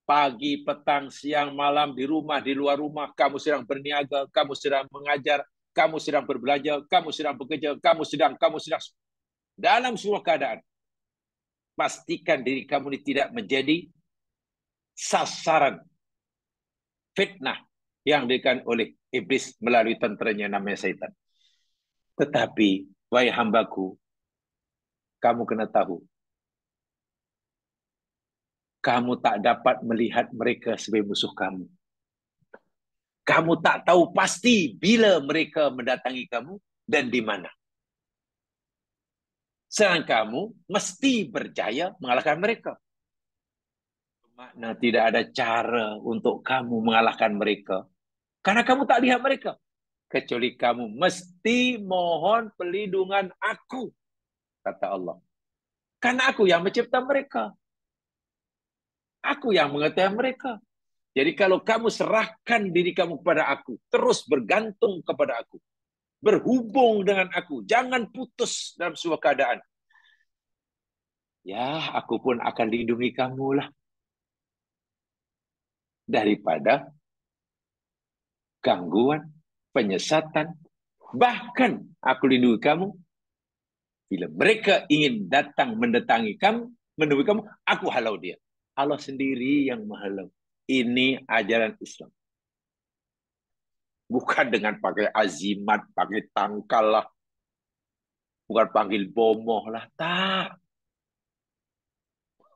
Speaker 1: pagi, petang, siang, malam, di rumah, di luar rumah, kamu sedang berniaga, kamu sedang mengajar, kamu sedang berbelanja, kamu sedang bekerja, kamu sedang, dalam sebuah keadaan, pastikan diri kamu ini tidak menjadi sasaran fitnah yang diberikan oleh iblis melalui tenteranya namanya syaitan. Tetapi, wahai hambaku, kamu kena tahu, kamu tak dapat melihat mereka sebagai musuh kamu. Kamu tak tahu pasti bila mereka mendatangi kamu dan di mana. Sedangkan kamu mesti berjaya mengalahkan mereka. Makna tidak ada cara untuk kamu mengalahkan mereka. Karena kamu tak lihat mereka. Kecuali kamu mesti mohon perlindungan aku, kata Allah. Karena aku yang mencipta mereka. Aku yang mengetahui mereka. Jadi kalau kamu serahkan diri kamu kepada aku, terus bergantung kepada aku, berhubung dengan aku, jangan putus dalam sebuah keadaan. Ya, aku pun akan lindungi kamu lah. Daripada gangguan, penyesatan. Bahkan aku lindungi kamu bila mereka ingin datang mendatangi kamu, menemui kamu, aku halau dia. Allah sendiri yang menghalau. Ini ajaran Islam. Bukan dengan pakai azimat, pakai tangkal lah. Bukan panggil bomoh lah. Tak.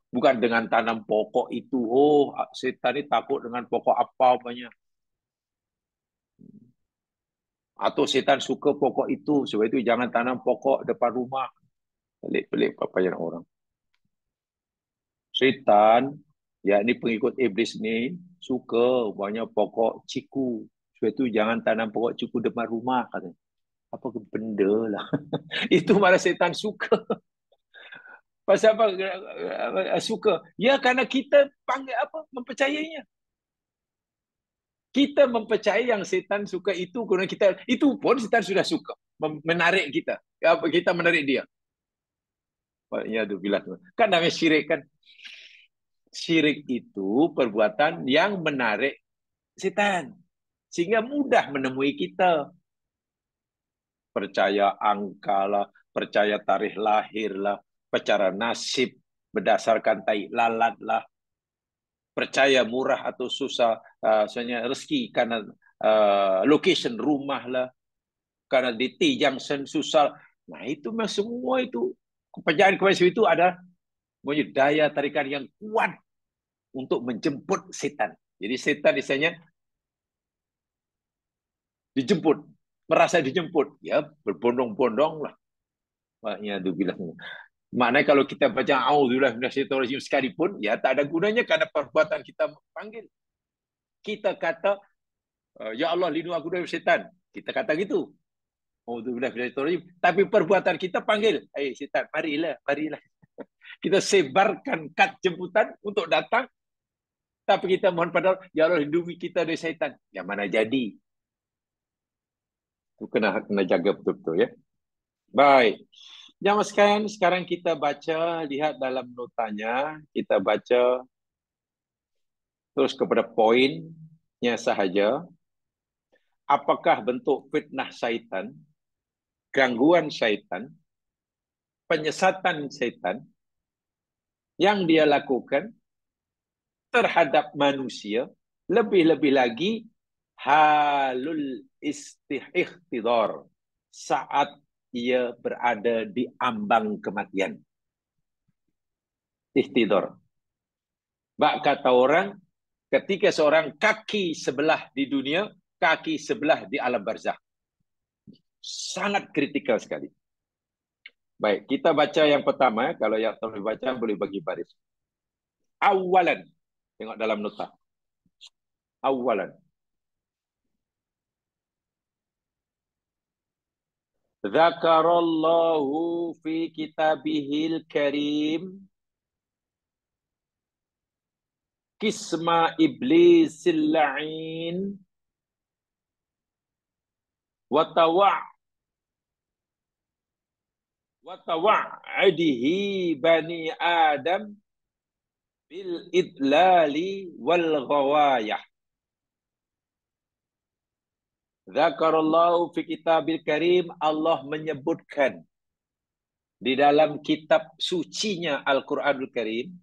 Speaker 1: Bukan dengan tanam pokok itu. Oh, setan ini takut dengan pokok apa banyak. Atau setan suka pokok itu. Sebab itu jangan tanam pokok depan rumah. Pelik-pelik papayan orang. Setan, ya ini pengikut iblis ni, suka banyak pokok ciku. Sebab itu jangan tanam pokok ciku depan rumah. Katanya. Apa ke benda lah. Itu malah setan suka. Pasal apa suka? Ya karena kita panggil apa? Mempercayainya. Kita mempercayai yang setan suka itu kerana kita, itu pun setan sudah suka. Menarik kita. Kita menarik dia. Ya, bila kan namanya syirik kan. Syirik itu perbuatan yang menarik setan. Sehingga mudah menemui kita. Percaya angka lah, percaya tarikh lahir lah, percaya nasib berdasarkan tai lalat lah, percaya murah atau susah, misalnya rezeki karena location rumah lah, karena di T junction susah. Nah itu memang semua itu kepercayaan itu ada daya tarikan yang kuat untuk menjemput setan. Jadi setan misalnya dijemput, merasa dijemput, ya berbondong-bondong lah. Maknanya itu bilang. Maknanya kalau kita baca auzubillah minasyaitonir sekalipun, ya tak ada gunanya karena perbuatan kita panggil. Kita kata, ya Allah lindungi aku dari setan. Kita kata gitu. Auzubillah minasyaitonir. Tapi perbuatan kita panggil, setan, marilah, marilah. Kita sebarkan kad jemputan untuk datang, tapi kita mohon pada Allah, ya Allah lindungi kita dari setan. Yang mana jadi? Itu kena jaga betul-betul ya. Baik. Jamaah sekalian, sekarang kita baca, lihat dalam notanya, kita baca terus kepada poinnya sahaja. Apakah bentuk fitnah syaitan, gangguan syaitan, penyesatan syaitan yang dia lakukan terhadap manusia, lebih-lebih lagi halul ihtidar, saat ia berada di ambang kematian. Ihtidar. Bak kata orang, ketika seorang kaki sebelah di dunia, kaki sebelah di alam barzakh. Sangat kritikal sekali. Baik, kita baca yang pertama. Kalau yang terlalu baca, boleh bagi baris. Awalan. Tengok dalam nota. Awalan. Zakarallahu fi kitabihil karim kisma iblisil la'in wa tawa'adihi bani Adam bil idlali wal ghawayah. Zakarallahu fi kitabil karim, Allah menyebutkan di dalam kitab sucinya Al-Quranul Karim.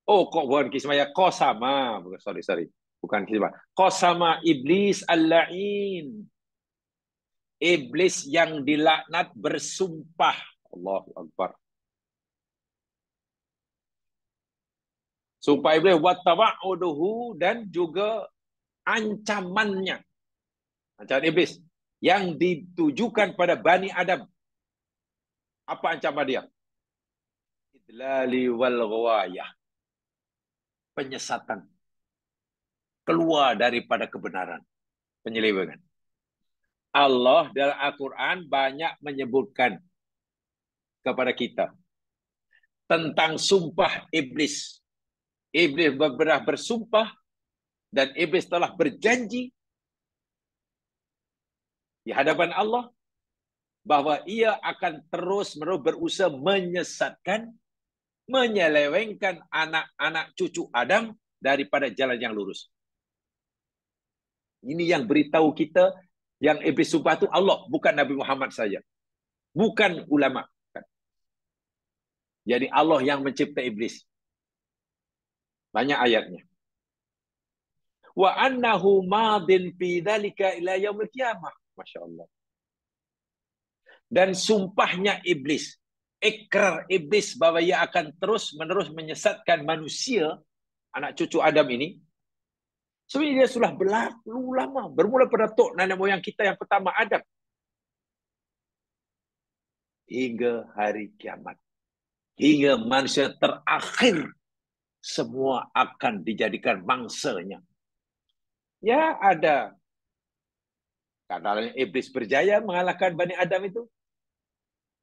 Speaker 1: Oh, kok bukan kismaya, qasama. Sorry. Bukan kismaya. Qasama iblis al-la'in. Iblis yang dilaknat bersumpah. Allahu Akbar. Sumpah iblis wa tawa'uduhu, dan juga ancamannya. Ancaman iblis yang ditujukan pada Bani Adam. Apa ancaman dia? Idlali wal ghawayah. Penyesatan. Keluar daripada kebenaran. Penyelewengan. Allah dalam Al-Quran banyak menyebutkan kepada kita tentang sumpah iblis. Iblis pernah bersumpah dan iblis telah berjanji di hadapan Allah bahwa ia akan terus-menerus berusaha menyesatkan, menyelewengkan anak-anak cucu Adam daripada jalan yang lurus. Ini yang beritahu kita, yang iblis sumpah itu Allah, bukan Nabi Muhammad saja. Bukan ulama. Jadi Allah yang mencipta iblis. Banyak ayatnya. Wa annahu madin fi dzalika ila yaumil qiyamah. Masya-Allah. Dan sumpahnya iblis, ikrar iblis bahwa ia akan terus-menerus menyesatkan manusia, anak cucu Adam ini, sebenarnya dia sudah berlalu lama. Bermula pada tok nenek moyang kita yang pertama, Adam. Hingga hari kiamat. Hingga manusia terakhir, semua akan dijadikan mangsanya. Ya ada. Kadang iblis berjaya mengalahkan Bani Adam itu.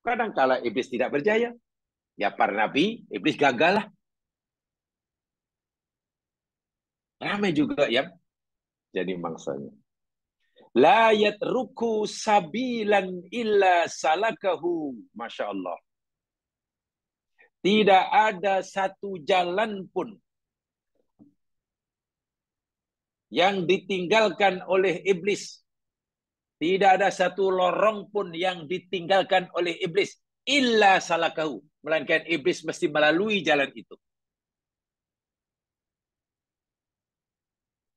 Speaker 1: Kadang kala iblis tidak berjaya. Ya para nabi, iblis gagal lah. Ramai juga yang jadi mangsanya. La yatruku sabilan illa salakahu. Masya Allah. Tidak ada satu jalan pun yang ditinggalkan oleh iblis. Tidak ada satu lorong pun yang ditinggalkan oleh iblis. Illa salakahu. Melainkan iblis mesti melalui jalan itu.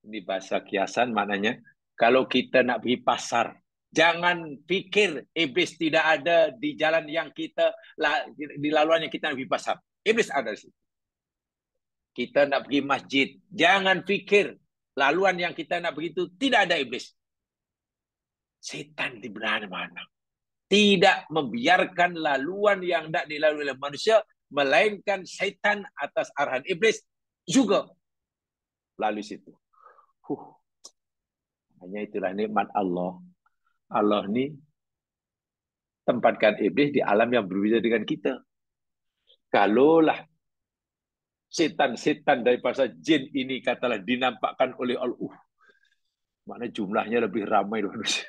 Speaker 1: Ini bahasa kiasan maknanya, kalau kita nak pergi pasar, jangan pikir iblis tidak ada di jalan yang kita, di laluan yang kita nak pergi pasar. Iblis ada di situ. Kita nak pergi masjid, jangan pikir laluan yang kita nak pergi itu tidak ada iblis. Setan di mana-mana. Tidak membiarkan laluan yang tidak dilalui oleh manusia, melainkan setan atas arahan iblis juga lalu situ. Hanya itulah nikmat Allah. Allah ni tempatkan iblis di alam yang berbeza dengan kita. Kalaulah setan-setan daripada jin ini katalah dinampakkan oleh Allah, mana jumlahnya lebih ramai manusia.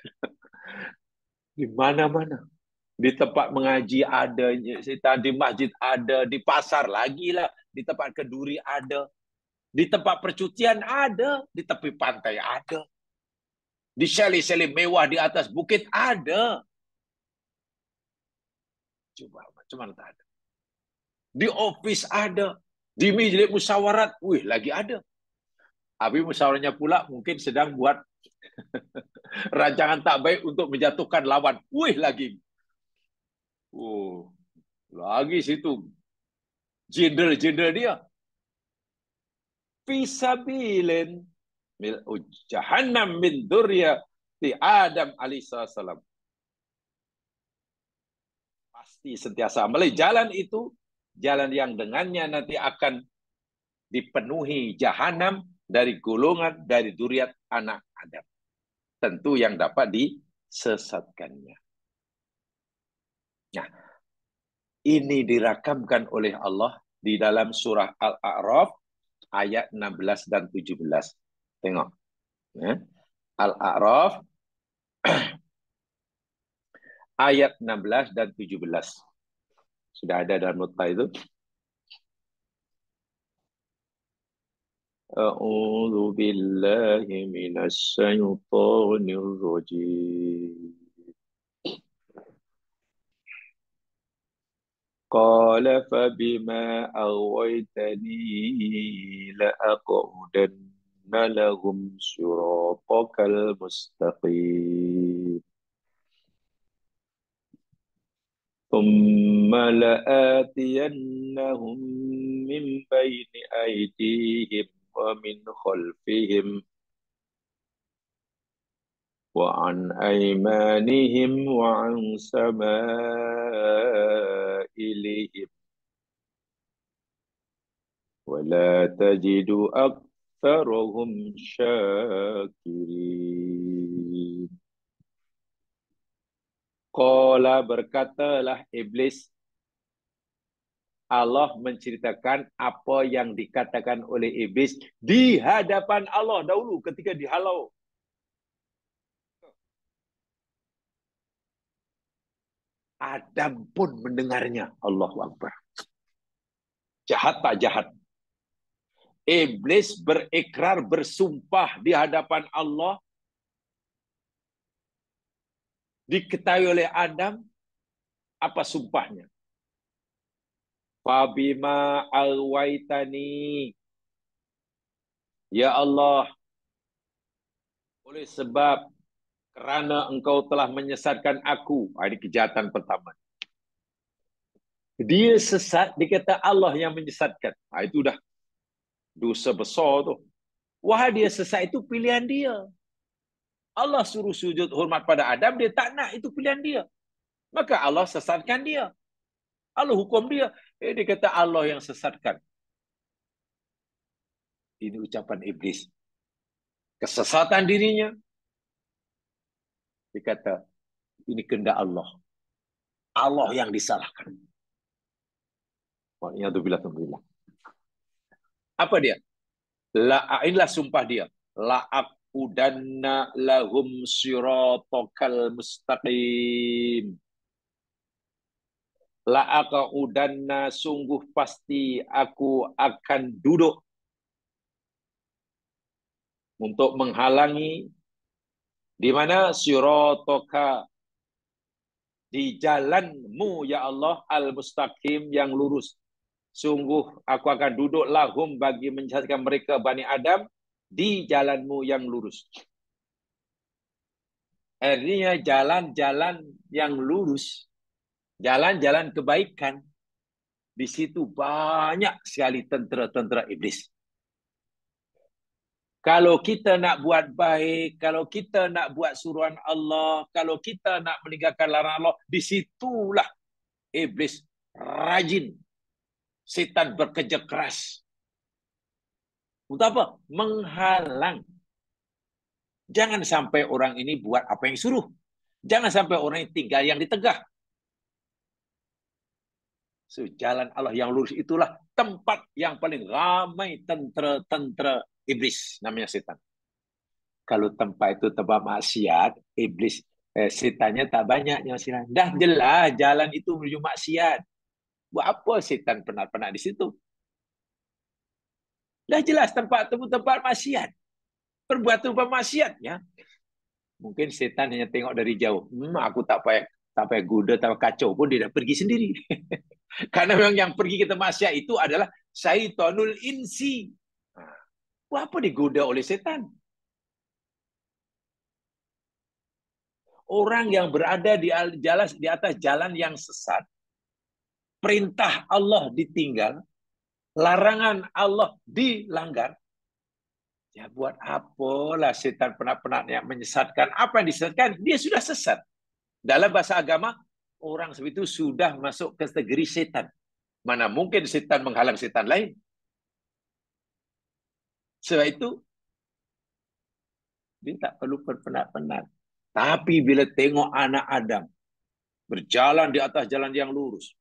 Speaker 1: Di mana-mana. Di tempat mengaji ada setan, di masjid ada, di pasar lagi lah, di tempat keduri ada, di tempat percutian ada, di tepi pantai ada, di chalet-chalet mewah di atas bukit ada. Coba macam mana tak ada? Di office ada, di majlis musyawarat, lagi ada. Habis musyawarahnya pula mungkin sedang buat rancangan tak baik untuk menjatuhkan lawan. Lagi. Lagi situ. Jenderal dia. Fisabilin mil jahannam min dzurriyyati Adam alaihissalam. Pasti sentiasa melalui jalan itu, jalan yang dengannya nanti akan dipenuhi jahanam dari golongan, dari dzurriyyat anak Adam. Tentu yang dapat disesatkannya. Nah, ini dirakamkan oleh Allah di dalam surah Al-A'raf ayat 16 dan 17. Tengok. Ya. Al-A'raf ayat 16 dan 17. Sudah ada dalam nota itu. A'udzu billahi minasy syaithanir rajim. Qala fa bima aghwaytani la'aq'udanna lahum siratakal mustaqim. ثم لآتينهم من بين أيديهم ومن خلفهم وعن أيمانهم وعن شمائلهم ولا تجد أكثرهم شاكرين. Qala, berkatalah iblis. Allah menceritakan apa yang dikatakan oleh iblis di hadapan Allah dahulu ketika dihalau. Adam pun mendengarnya. Allahu Akbar. Jahat tak jahat? Iblis berikrar, bersumpah di hadapan Allah. Diketahui oleh Adam. Apa sumpahnya? Fabima alwaitani. Ya Allah, oleh sebab kerana engkau telah menyesatkan aku. Ini kejahatan pertama. Dia sesat, dikata Allah yang menyesatkan. Itu dah dosa besar tu. Wah, dia sesat itu pilihan dia. Allah suruh sujud hormat pada Adam, dia tak nak, itu pilihan dia. Maka Allah sesatkan dia. Allah hukum dia. Dia kata Allah yang sesatkan. Ini ucapan iblis. Kesesatan dirinya. Dia kata, ini kehendak Allah. Allah yang disalahkan. Alhamdulillah. Apa dia? Inilah sumpah dia. La'aqudanna lahum siratakal mustaqim. La'aqudanna, sungguh pasti aku akan duduk untuk menghalangi di mana sirataka, di jalanmu ya Allah, al-mustaqim, yang lurus. Sungguh aku akan duduk lahum, bagi menyesatkan mereka Bani Adam, di jalanmu yang lurus. Artinya jalan-jalan yang lurus, jalan-jalan kebaikan, di situ banyak sekali tentera-tentera iblis. Kalau kita nak buat baik, kalau kita nak buat suruhan Allah, kalau kita nak meninggalkan larangan Allah, di situlah iblis rajin. Setan bekerja keras. Untuk apa? Menghalang. Jangan sampai orang ini buat apa yang suruh. Jangan sampai orang ini tinggal yang ditegah. So, jalan Allah yang lurus itulah tempat yang paling ramai tentera-tentera iblis, namanya setan. Kalau tempat itu tempat maksiat, iblis, setannya tak banyak. Dah jelas jalan itu menuju maksiat. Buat apa setan penat-penat di situ? Dah jelas tempat itu tempat maksiat. Perbuatan maksiatnya. Mungkin setan hanya tengok dari jauh. Aku tak payah goda, tak payah kacau pun, dia dah pergi sendiri. Karena memang yang pergi ke tempat maksiat itu adalah syaitanul insi. Apa digoda oleh setan? Orang yang berada di atas jalan yang sesat, perintah Allah ditinggal, larangan Allah dilanggar, ya buat apalah setan penat-penat yang menyesatkan. Apa yang disesatkan? Dia sudah sesat. Dalam bahasa agama, orang seperti itu sudah masuk kategori setan. Mana mungkin setan menghalang setan lain. Sebab itu, dia tak perlu berpenat-penat. Tapi bila tengok anak Adam berjalan di atas jalan yang lurus,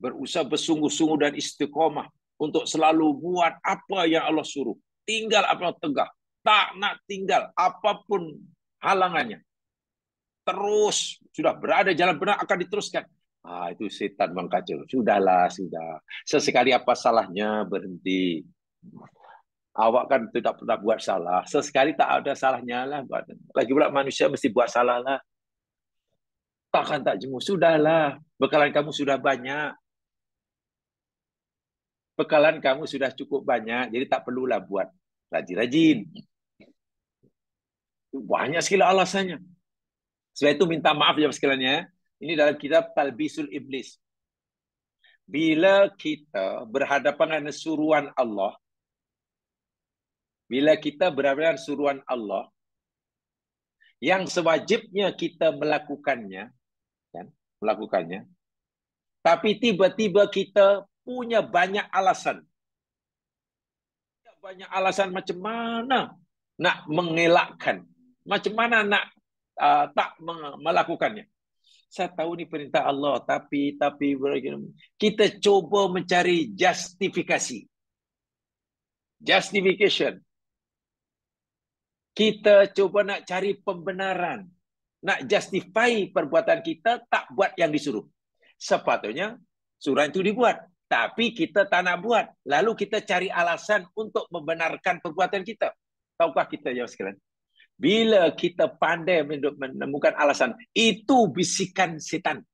Speaker 1: berusaha bersungguh-sungguh dan istiqomah untuk selalu buat apa yang Allah suruh, tinggal apa yang tegak, tak nak tinggal apapun halangannya, terus sudah berada jalan benar akan diteruskan. Itu setan mengkacau. Sudahlah, sudah. Sesekali apa salahnya berhenti. Awak kan tidak pernah buat salah. Sesekali tak ada salahnya lah. Lagi pula manusia mesti buat salah lah. Takkan tak jemu. Sudahlah. Bekalan kamu sudah banyak. Bekalan kamu sudah cukup banyak. Jadi tak perlulah buat rajin-rajin. Banyak sekali alasannya. Sebab itu minta maaf ya sekalian ya. Ini dalam kitab Talbisul Iblis. Bila kita berhadapan dengan suruhan Allah, bila kita berhadapan dengan suruhan Allah, yang sewajibnya kita melakukannya, kan, melakukannya, tapi tiba-tiba kita punya banyak alasan. Banyak alasan macam mana nak mengelakkan, macam mana nak tak melakukannya. Saya tahu ni perintah Allah, tapi kita coba mencari justifikasi. Justification. Kita coba nak cari pembenaran. Nak justify perbuatan kita tak buat yang disuruh. Sepatutnya surah itu dibuat. Tapi kita tak nak buat. Lalu kita cari alasan untuk membenarkan perbuatan kita. Tahukah kita yang sekalian? Bila kita pandai menemukan alasan, itu bisikan setan.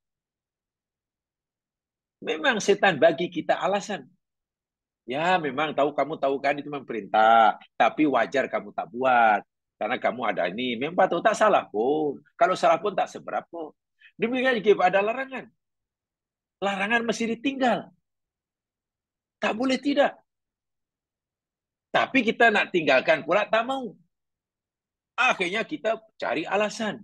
Speaker 1: Memang setan bagi kita alasan. Ya, memang kamu tahu kan itu memang perintah, tapi wajar kamu tak buat karena kamu ada ini. Memang tahu tak salah pun. Kalau salah pun tak seberapa. Demikian juga ada larangan. Larangan mesti ditinggal. Tak boleh tidak. Tapi kita nak tinggalkan pula tak mau. Akhirnya kita cari alasan.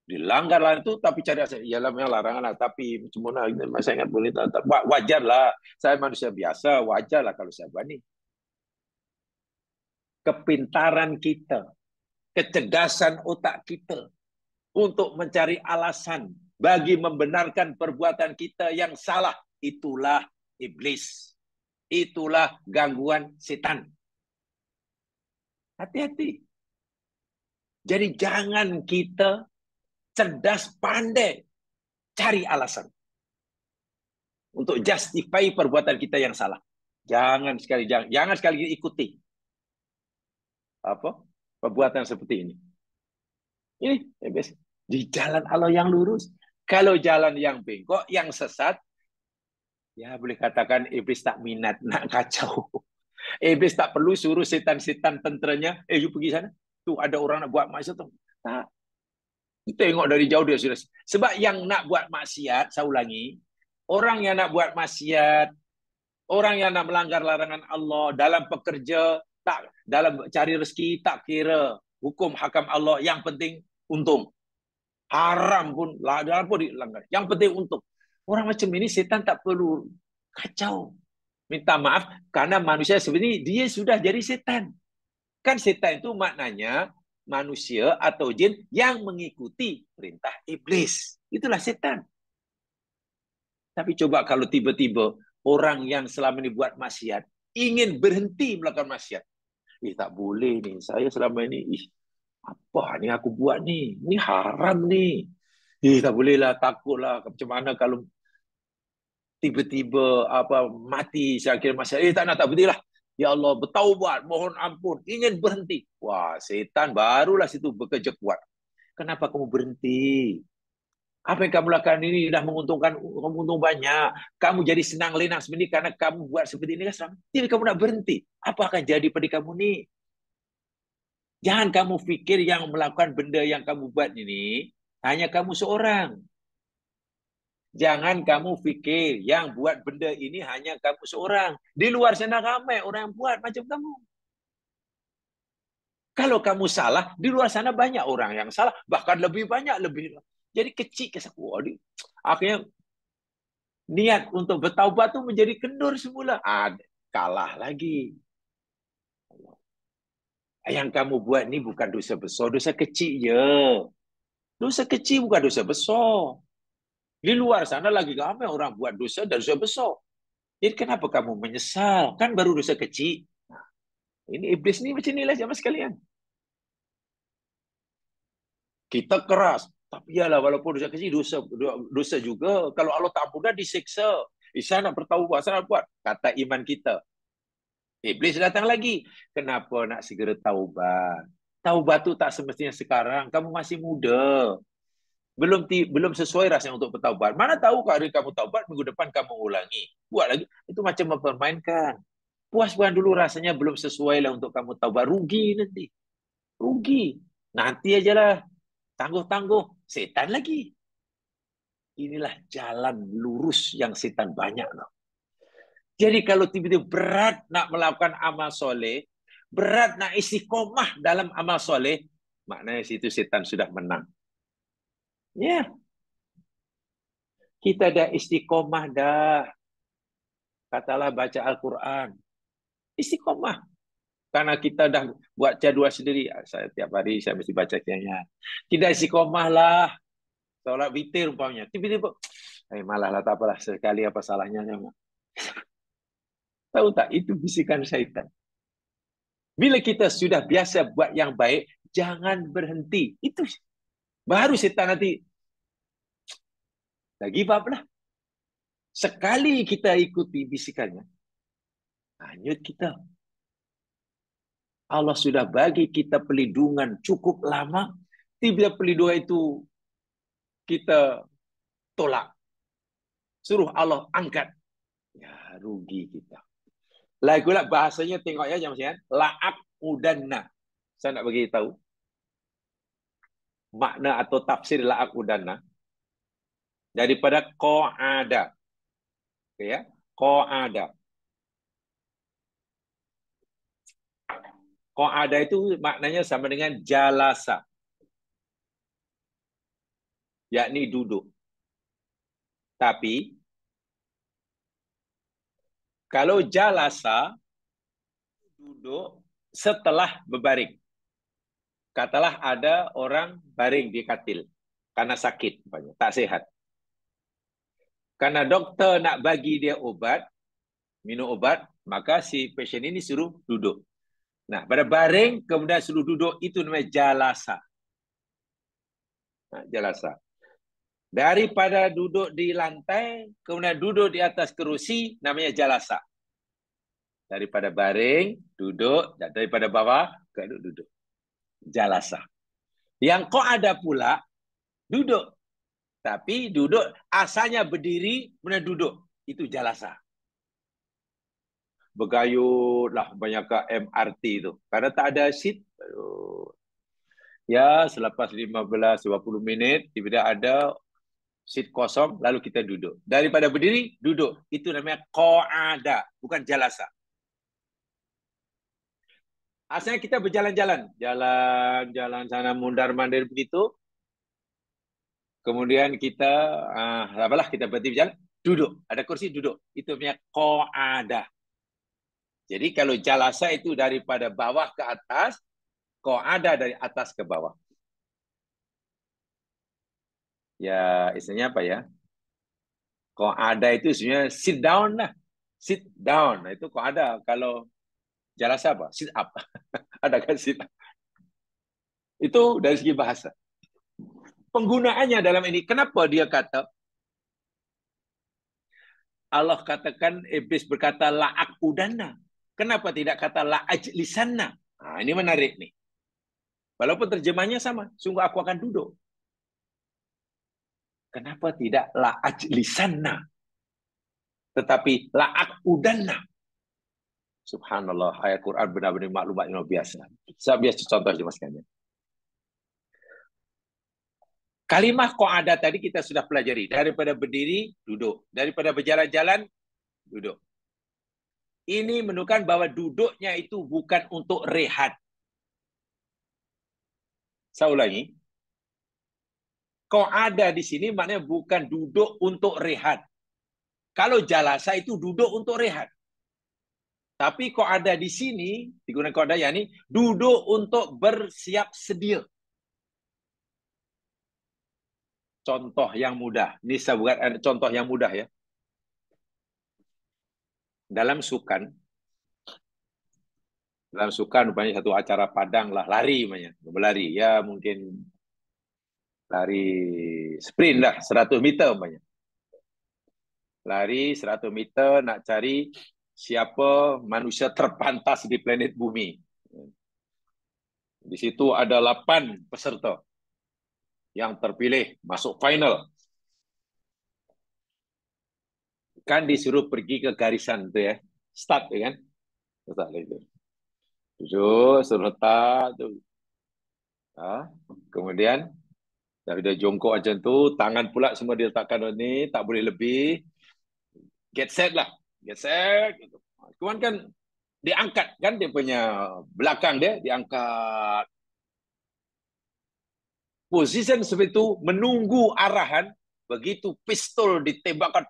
Speaker 1: Dilanggar lah itu, tapi cari alasan. Ialah memang larangan lah, tapi macam mana, saya ingat boleh tak. Wajar lah. Saya manusia biasa, wajar lah kalau saya buat ni. Kepintaran kita, kecerdasan otak kita untuk mencari alasan bagi membenarkan perbuatan kita yang salah, itulah iblis. Itulah gangguan setan. Hati-hati. Jadi jangan kita cerdas pandai cari alasan untuk justify perbuatan kita yang salah. Jangan sekali ikuti perbuatan seperti ini. Ini di jalan Allah yang lurus. Kalau jalan yang bengkok, yang sesat, ya boleh katakan iblis tak minat, nak kacau. Iblis tak perlu suruh setan-setan tenteranya, you pergi sana. Tuh ada orang nak buat maksiat tu. Tak. Kita tengok dari jauh dia sudah. Sebab yang nak buat maksiat, saya ulangi, orang yang nak buat maksiat, orang yang nak melanggar larangan Allah dalam pekerja, tak dalam cari rezeki, tak kira hukum hakam Allah, yang penting untung. Haram pun, dalam pun dilanggar. Yang penting untung. Orang macam ini setan tak perlu kacau. Minta maaf karena manusia sebenarnya dia sudah jadi setan. Kan setan itu maknanya manusia atau jin yang mengikuti perintah iblis. Itulah setan. Tapi coba kalau tiba-tiba orang yang selama ini buat maksiat ingin berhenti melakukan maksiat. Tak boleh nih. Saya selama ini, apa ni aku buat ni? Ni haram ni. Tak boleh lah, takutlah. Macam mana kalau tiba-tiba mati saya kira maksiat. Tak berhentilah. Ya Allah, bertaubat, mohon ampun, ingin berhenti. Wah, setan barulah situ bekerja kuat. Kenapa kamu berhenti? Apa yang kamu lakukan ini dah menguntung banyak. Kamu jadi senang lenang sebenarnya karena kamu buat seperti ini kan. Tapi kamu nak berhenti. Apa akan jadi pada kamu ni? Jangan kamu fikir yang melakukan benda yang kamu buat ini hanya kamu seorang. Jangan kamu fikir yang buat benda ini hanya kamu seorang. Di luar sana ramai orang yang buat macam kamu. Kalau kamu salah, di luar sana banyak orang yang salah. Bahkan lebih banyak. Jadi kecil kesakuan. Akhirnya niat untuk bertaubat itu menjadi kendur semula. Kalah lagi. Yang kamu buat ini bukan dosa besar. Dosa kecil je. Dosa kecil bukan dosa besar. Di luar sana lagi ramai orang buat dosa dan dosa besar. Jadi kenapa kamu menyesal? Kan baru dosa kecil. Ini iblis ni macam inilah jemaah sekalian. Kita keras. Tapi yalah walaupun dosa kecil, dosa juga. Kalau Allah tak ampun, disiksa. Saya nak bertaubat, saya nak buat. Kata iman kita. Iblis datang lagi. Kenapa nak segera taubat? Taubat tu tak semestinya sekarang. Kamu masih muda. Belum sesuai rasanya untuk bertaubat. Mana tahu kalau hari kamu taubat, minggu depan kamu ulangi. Buat lagi. Itu macam mempermainkan. Puas-puas dulu rasanya belum sesuai lah untuk kamu taubat. Rugi nanti. Rugi. Nanti ajalah. Tangguh-tangguh. Setan lagi. Inilah jalan lurus yang setan banyak. Jadi kalau tiba-tiba berat nak melakukan amal soleh, berat nak istiqomah dalam amal soleh, maknanya situ setan sudah menang. Ya, kita dah istiqomah dah. Katalah baca Al-Quran. Istiqomah. Karena kita dah buat jadual sendiri. Saya tiap hari saya mesti baca kianya. Kita istiqomah lah. Solat witir umpamanya. Tiba-tiba, malah lah tak apalah. Sekali apa salahnya. Tahu tak? Itu bisikan syaitan. Bila kita sudah biasa buat yang baik, jangan berhenti. Itu baru setan nanti lagi bab lah. Sekali kita ikuti bisikannya, hanyut kita. Allah sudah bagi kita perlindungan cukup lama. Tiba-tiba perlindungan itu kita tolak. Suruh Allah angkat. Ya, rugi kita. Lagi pula bahasanya tengok ya jemaah, la'aq udanna. Saya nak bagi tahu makna atau tafsir la'aq udanna daripada qa'ada. Okay, ya, qa'ada. Qa'ada itu maknanya sama dengan jalasa, yakni duduk. Tapi kalau jalasa duduk setelah berbaring. Katalah ada orang baring di katil karena sakit, tak sehat. Karena doktor nak bagi dia obat, minum obat, maka si pasien ini suruh duduk. Nah, pada baring kemudian suruh duduk itu namanya jalasa. Nah, jalasa. Daripada duduk di lantai, kemudian duduk di atas kerusi, namanya jalasa. Daripada baring, duduk, dan daripada bawah, duduk. Jalasa. Yang kok ada pula, duduk. Tapi duduk, asalnya berdiri, kemudian duduk. Itu jalasa. Bergayut lah banyak ke MRT itu. Karena tak ada seat. Ya, selepas 15-20 minit, tiba-tiba ada seat kosong, lalu kita duduk. Daripada berdiri, duduk. Itu namanya qa'ada, bukan jalasa. Asalnya kita berjalan-jalan. Jalan-jalan sana mundar-mandir begitu. Kemudian kita, apalah, kita berhenti berjalan, duduk. Ada kursi, duduk. Itu namanya qa'ada. Jadi kalau jalasa itu daripada bawah ke atas, qa'ada dari atas ke bawah. Ya, istilahnya apa ya? Qa'ada itu sebenarnya sit down lah. Sit down. Nah, itu qa'ada. Kalau jalasa apa? Sit up. Ada kan sit up. Itu dari segi bahasa. Penggunaannya dalam ini, kenapa dia kata Allah katakan, iblis berkata la'aqudanna. Kenapa tidak kata la'ajlisanna? Nah, ini menarik nih. Walaupun terjemahnya sama, sungguh aku akan duduk. Kenapa tidak la'ajlisanna? Tetapi la'aqudanna. Subhanallah, ayat Quran benar-benar maklumat yang luar biasa. Saya biasa contoh aja mas kalian. Kalimah qa'ada tadi kita sudah pelajari. Daripada berdiri, duduk. Daripada berjalan-jalan, duduk. Ini menunjukkan bahwa duduknya itu bukan untuk rehat. Saya ulangi. Qa'ada di sini maknanya bukan duduk untuk rehat. Kalau jalasa itu duduk untuk rehat. Tapi qa'ada di sini, digunakan qa'ada yakni duduk untuk bersiap sedia. Contoh yang mudah. Ini saya buat contoh yang mudah ya. Dalam sukan rupanya satu acara padang lah, lari namanya, berlari ya, mungkin lari sprint lah 100 meter namanya. Lari 100 meter nak cari siapa manusia terpantas di planet bumi. Di situ ada 8 peserta yang terpilih masuk final. Kan disuruh pergi ke garisan tu ya, start ya kan, start itu. Duduk, suruh letak tu. Kemudian Dah dia jongkok macam tu, tangan pula semua dia letakkan ni, tak boleh lebih. Get set lah. Get set. Kemudian kan diangkat kan dia punya belakang dia diangkat. Posisi seperti itu menunggu arahan, begitu pistol ditembakkan.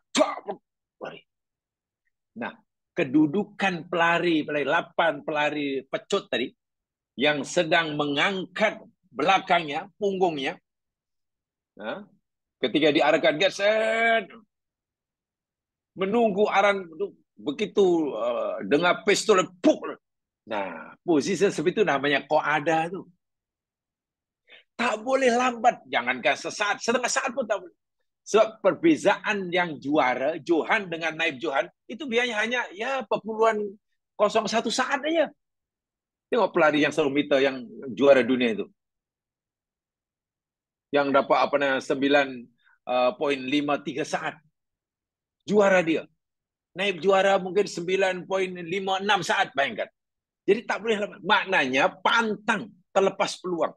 Speaker 1: Nah, kedudukan pelari 8 pelari pecut tadi yang sedang mengangkat belakangnya, punggungnya, nah, ketika diarahkan get set, menunggu arahan begitu dengan pistol puk. Nah, posisi seperti itu namanya qa'ada tu. Tak boleh lambat, jangankan sesaat, setengah saat pun tak boleh. Sebab perbezaan yang juara, Johan dengan naib Johan, itu biasanya hanya ya perpuluhan 0,1 saat aja. Tengok pelari yang 100 meter yang juara dunia itu. Yang dapat 9,53 saat. Juara dia. Naib juara mungkin 9,56 saat, bayangkan. Jadi tak boleh lambat. Maknanya pantang, terlepas peluang.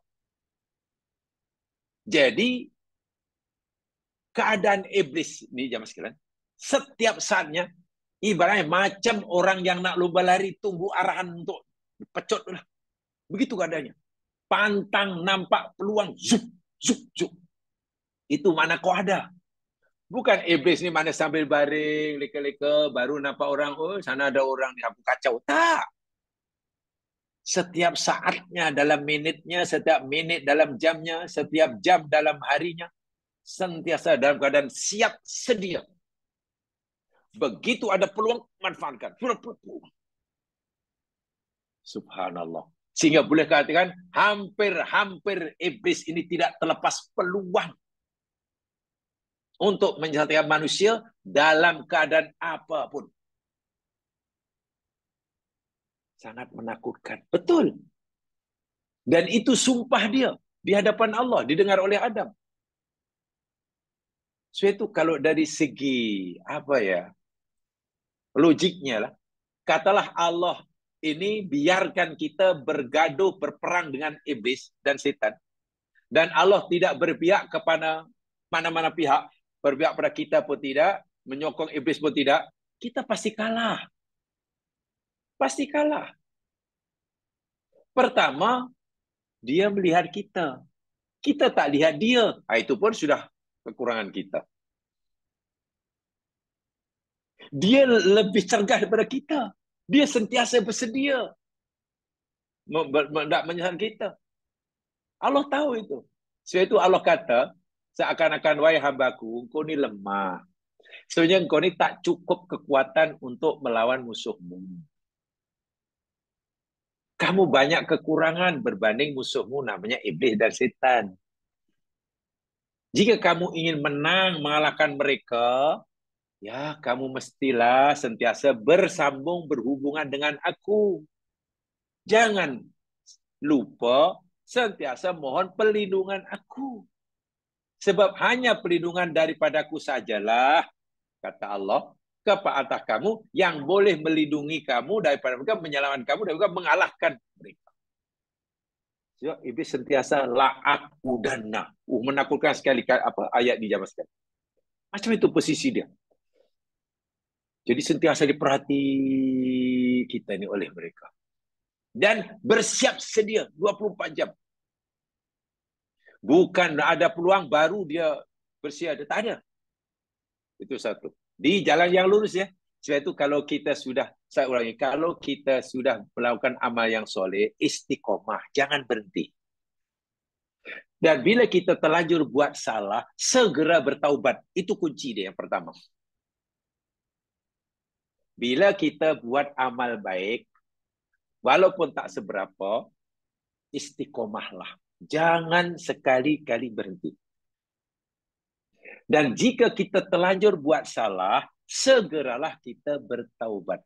Speaker 1: Jadi keadaan iblis ni jamaah sekalian, setiap saatnya ibaratnya macam orang yang nak lomba lari tunggu arahan untuk pecut lah. Begitu keadaannya. Pantang nampak peluang, zup zup zup. Itu mana kau ada. Bukan iblis ni mana sambil baring leka-leka baru nampak orang, oh sana ada orang ni aku kacau. Tak. Setiap saatnya dalam minitnya, setiap minit dalam jamnya, setiap jam dalam harinya, sentiasa dalam keadaan siap sedia. Begitu ada peluang, manfaatkan. Subhanallah. Sehingga boleh katakan, hampir-hampir iblis ini tidak terlepas peluang untuk menyesatkan manusia dalam keadaan apapun. Sangat menakutkan. Betul. Dan itu sumpah dia di hadapan Allah, didengar oleh Adam. So itu kalau dari segi apa ya, logiknya lah, katalah Allah ini biarkan kita bergaduh berperang dengan iblis dan setan, dan Allah tidak berpihak kepada mana-mana pihak, berpihak pada kita pun tidak, menyokong iblis pun tidak, kita pasti kalah. Pasti kalah. Pertama, dia melihat kita. Kita tak lihat dia. Itu pun sudah kekurangan kita. Dia lebih cergas daripada kita. Dia sentiasa bersedia menyesatkan kita. Allah tahu itu. Sebab itu Allah kata, seakan-akan wahai hambaku, kau ni lemah. Sebenarnya kau ni tak cukup kekuatan untuk melawan musuhmu. Kamu banyak kekurangan berbanding musuhmu namanya iblis dan setan. Jika kamu ingin menang, mengalahkan mereka, ya kamu mestilah sentiasa bersambung, berhubungan dengan aku. Jangan lupa sentiasa mohon perlindungan aku. Sebab hanya perlindungan daripadaku sajalah, kata Allah, kepada kamu yang boleh melindungi kamu daripada mereka, menyelamatkan kamu dan juga mengalahkan mereka. Sebab iblis sentiasa la'akudana. Menakutkan sekali apa ayat dijamaskan. Macam itu posisi dia. Jadi sentiasa diperhati kita ini oleh mereka. Dan bersiap sedia 24 jam. Bukan ada peluang baru dia bersiap. Tak ada. Itu satu. Di jalan yang lurus ya. Sebab itu kalau kita sudah, saya ulangi, kalau kita sudah melakukan amal yang soleh, istiqomah, jangan berhenti. Dan bila kita terlanjur buat salah, segera bertaubat. Itu kunci dia yang pertama. Bila kita buat amal baik, walaupun tak seberapa, istiqomahlah. Jangan sekali-kali berhenti. Dan jika kita terlanjur buat salah, segeralah kita bertaubat.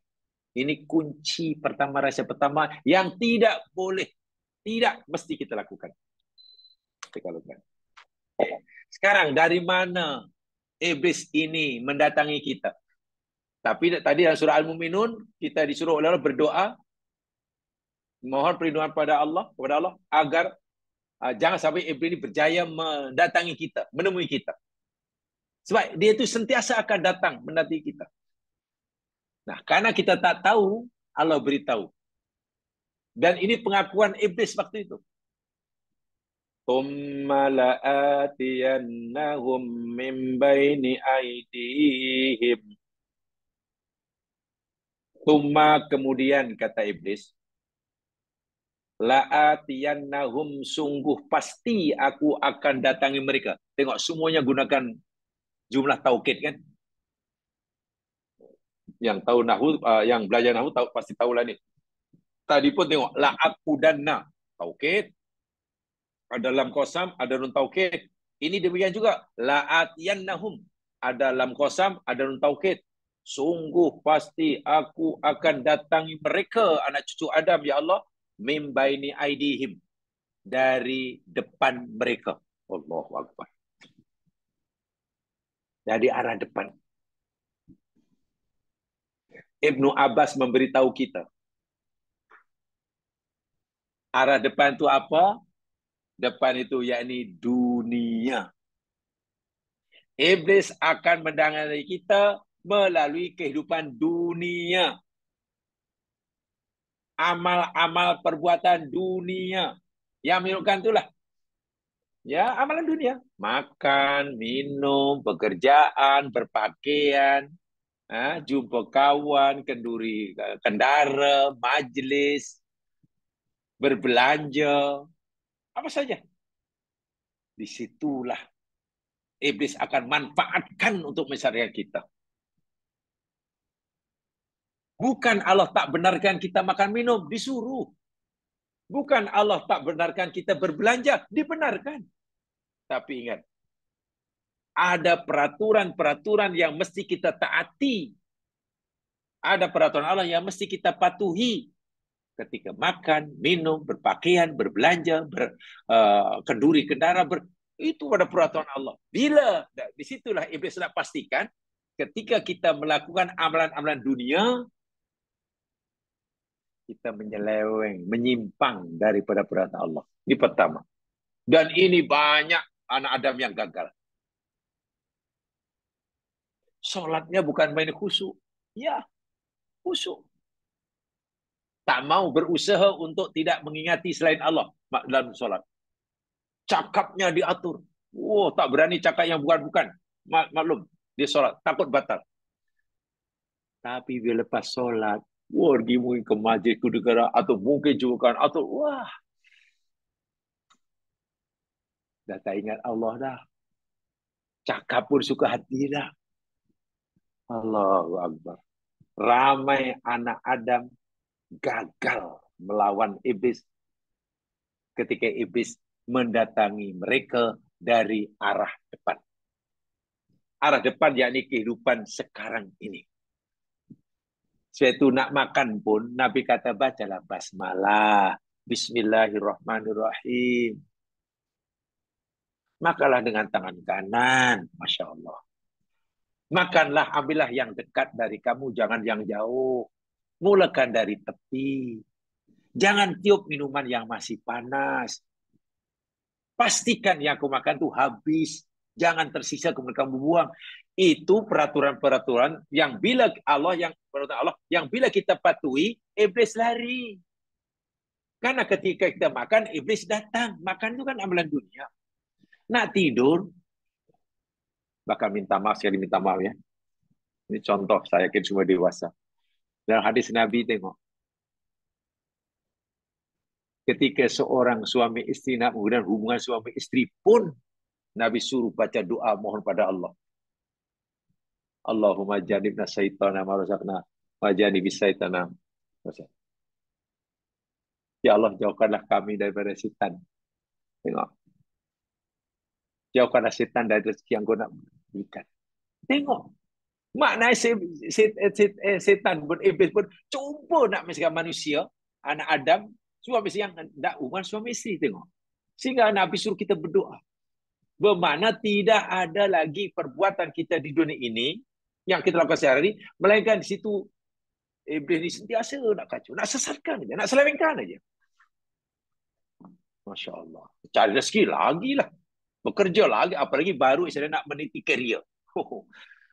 Speaker 1: Ini kunci pertama, rahsia pertama yang tidak boleh, tidak mesti kita lakukan. Sekarang dari mana iblis ini mendatangi kita? Tapi tadi dalam surah Al-Mu'minun kita disuruh oleh Allah berdoa, mohon perlindungan kepada Allah agar Jangan sampai iblis ini berjaya mendatangi kita, menemui kita. Sebab dia itu sentiasa akan datang mendatangi kita. Nah, karena kita tak tahu, Allah beritahu. Dan ini pengakuan iblis waktu itu. Tsumma la'atiyannahum min baini aydihim. Tsumma kemudian kata iblis, la'atiyannahum sungguh pasti aku akan datangi mereka. Tengok semuanya gunakan jumlah taukid kan? Yang tahu nahwu, yang belajar nahwu tahu pasti tahulah ni. Tadi pun tengok la'akudanna taukid, ada lam qasam, ada nun taukid. Ini demikian juga la'atiyannahum, ada lam qasam, ada nun taukid. Sungguh pasti aku akan datangi mereka anak cucu Adam ya Allah min baini aidihim, dari depan mereka. Allahu akbar. Dari arah depan. Ibnu Abbas memberitahu kita. Arah depan itu apa? Depan itu yakni dunia. Iblis akan mendatangi kita melalui kehidupan dunia. Amal-amal perbuatan dunia. Yang menunjukkan itulah. Ya, amalan dunia. Makan, minum, pekerjaan, berpakaian, jumpa kawan, kenduri kendara, majlis, berbelanja, apa saja. Disitulah iblis akan manfaatkan untuk mencari kita. Bukan Allah tak benarkan kita makan minum, disuruh. Bukan Allah tak benarkan kita berbelanja, dibenarkan. Tapi ingat, ada peraturan-peraturan yang mesti kita taati. Ada peraturan Allah yang mesti kita patuhi. Ketika makan, minum, berpakaian, berbelanja, kenduri kendara, itu ada peraturan Allah. Bila disitulah iblis nak pastikan, ketika kita melakukan amalan-amalan dunia, kita menyeleweng, menyimpang daripada peraturan Allah. Ini pertama. Dan ini banyak anak Adam yang gagal. Solatnya bukan main khusyuk. Ya, khusyuk. Tak mau berusaha untuk tidak mengingati selain Allah dalam solat. Cakapnya diatur. Wow, tak berani cakap yang bukan-bukan. Maklum, dia solat. Takut batal. Tapi bila lepas solat, wah, pergi mungkin ke masjid, ke negara, atau mungkin juga kan, atau wah, dah tak ingat Allah dah. Cakap pun suka hati dah. Allahu Akbar. Ramai anak Adam gagal melawan iblis ketika iblis mendatangi mereka dari arah depan. Arah depan yakni kehidupan sekarang ini. Suatu nak makan pun Nabi kata bacalah basmalah, bismillahirrahmanirrahim. Makalah dengan tangan kanan, Masya Allah. Makanlah, ambillah yang dekat dari kamu, jangan yang jauh. Mulakan dari tepi. Jangan tiup minuman yang masih panas. Pastikan yang kau makan itu habis. Jangan tersisa kemudian kamu buang. Itu peraturan-peraturan yang bila bila kita patuhi, iblis lari. Karena ketika kita makan, iblis datang. Makan itu kan amalan dunia. Nak tidur, bakal minta maaf, sekali minta maaf ya. Ini contoh, saya yakin semua dewasa. Dalam hadis Nabi tengok. Ketika seorang suami istri nak menggunakan hubungan suami istri pun, Nabi suruh baca doa mohon pada Allah. Allahumma janibna syaitana maruzakna wa janibis syaitana. Ya Allah, jauhkanlah kami daripada setan. Tengok. Jauhkanlah setan dari rezeki yang kau nak berikan. Tengok. Maknanya setan pun, iblis pun cuba nak menyesatkan manusia, anak Adam, suami isteri yang tak hubungan suami isteri. Tengok. Sehingga Nabi suruh kita berdoa. Bermakna tidak ada lagi perbuatan kita di dunia ini yang kita lakukan sehari-hari, melainkan di situ iblis ini sentiasa nak kacau, nak sesatkan aja, nak selewengkan aja. Masya Allah. Cari rezeki lagi lah. Bekerja lagi. Apalagi baru saya nak meniti kerja.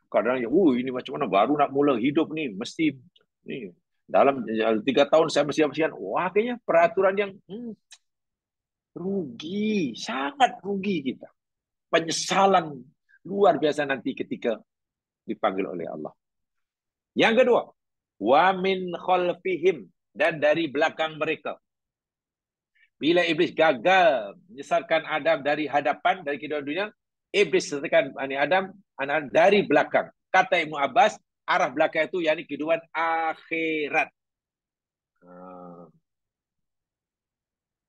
Speaker 1: Kadang, ini macam mana baru nak mula hidup ni. Mesti ni dalam 3 tahun saya mesti habiskan. Wah, kayaknya peraturan yang rugi. Sangat rugi kita. Penyesalan luar biasa nanti ketika dipanggil oleh Allah. Yang kedua, wa min khalfihim, dan dari belakang mereka. Bila iblis gagal menyesatkan Adam dari hadapan, dari kehidupan dunia, iblis menyesatkan Adam dari belakang. Kata Ibnu Abbas, arah belakang itu yakni kehidupan akhirat.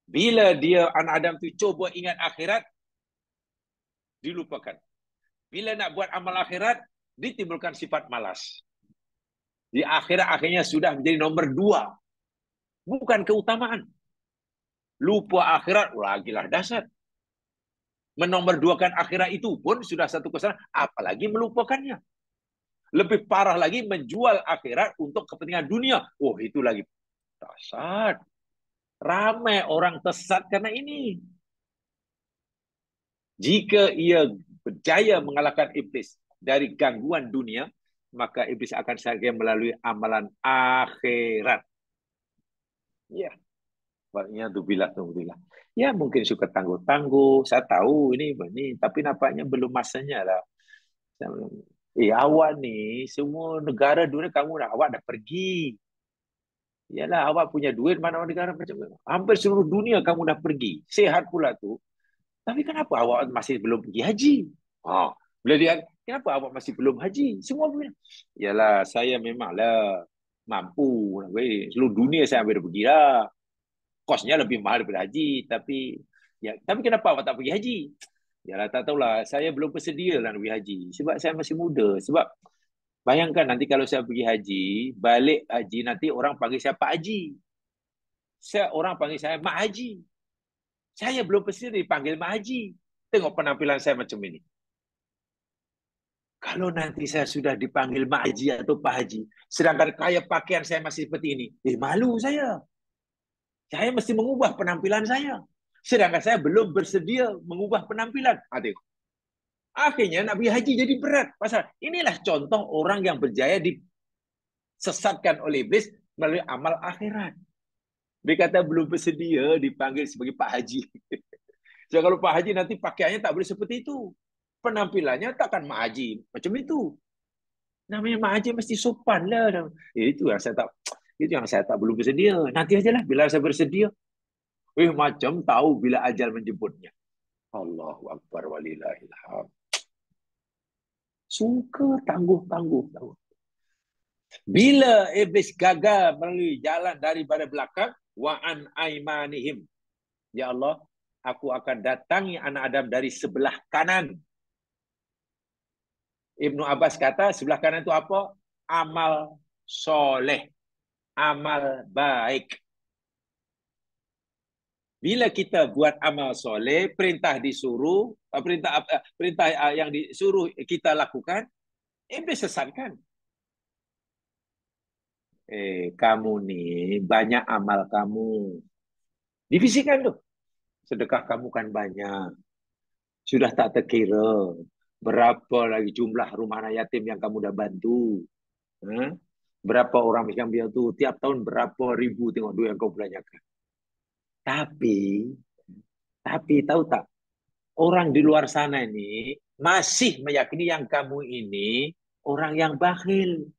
Speaker 1: Bila dia anak Adam itu coba ingat akhirat, dilupakan. Bila nak buat amal akhirat, ditimbulkan sifat malas. Di akhirat akhirnya sudah menjadi nomor 2. Bukan keutamaan. Lupa akhirat, lagilah dasar. Menomor-duakan akhirat itu pun sudah satu kesalahan, apalagi melupakannya. Lebih parah lagi menjual akhirat untuk kepentingan dunia. Oh, itu lagi dasar. Ramai orang tersesat karena ini. Jika ia berjaya mengalahkan iblis dari gangguan dunia, maka iblis akan saja melalui amalan akhirat. Ya, maknanya tu bila. Ya, mungkin suka tangguh-tangguh. Saya tahu ini, tapi nampaknya belum masanya lah. Awak ni semua negara dunia awak dah pergi. Yalah, awak punya duit mana negara macam mana? Hampir seluruh dunia kamu dah pergi. Sehat pula tu. Tapi kenapa awak masih belum pergi haji? Bila dia, kenapa awak masih belum haji? Semua bilang, yalah, saya memanglah mampu. Seluruh dunia saya hampir pergi lah. Kosnya lebih mahal daripada haji. Tapi kenapa awak tak pergi haji? Yalah, tak tahulah. Saya belum bersedia lah nak pergi haji. Sebab saya masih muda. Sebab bayangkan nanti kalau saya pergi haji, balik haji, nanti orang panggil saya Pak Haji. Orang panggil saya Mak Haji. Saya belum bersedia dipanggil Mak Haji. Tengok penampilan saya macam ini. Kalau nanti saya sudah dipanggil Mak Haji atau Pak Haji, sedangkan kaya pakaian saya masih seperti ini, malu saya. Saya mesti mengubah penampilan saya. Sedangkan saya belum bersedia mengubah penampilan. Tengok. Akhirnya nak pergi haji jadi berat. Pasal inilah contoh orang yang berjaya disesatkan oleh iblis melalui amal akhirat. Dia kata belum bersedia dipanggil sebagai Pak Haji. So, kalau Pak Haji nanti pakaiannya tak boleh seperti itu. Penampilannya takkan Mak Haji macam itu. Namanya Mak Haji mesti sopan lah. Itu yang saya tak belum bersedia. Nanti ajalah bila saya bersedia. Macam tahu bila ajal menjemputnya. Allahu Akbar walillahil hamd. Suka tangguh. Bila iblis gagal melalui jalan daripada belakang, wa an aimanihim. Ya Allah, aku akan datangi anak Adam dari sebelah kanan. Ibnu Abbas kata sebelah kanan itu apa? Amal soleh, amal baik. Bila kita buat amal soleh, perintah yang disuruh kita lakukan, iblis sesatkan. Kamu ni banyak amal kamu. Difisikkan tu. Sedekah kamu kan banyak. Sudah tak terkira. Berapa lagi jumlah rumah anak yatim yang kamu dah bantu. Berapa orang miskin biar tu. Tiap tahun berapa ribu tengok duit yang kau belanjakan. Tapi tahu tak? Orang di luar sana ini masih meyakini yang kamu ini orang yang bakhil.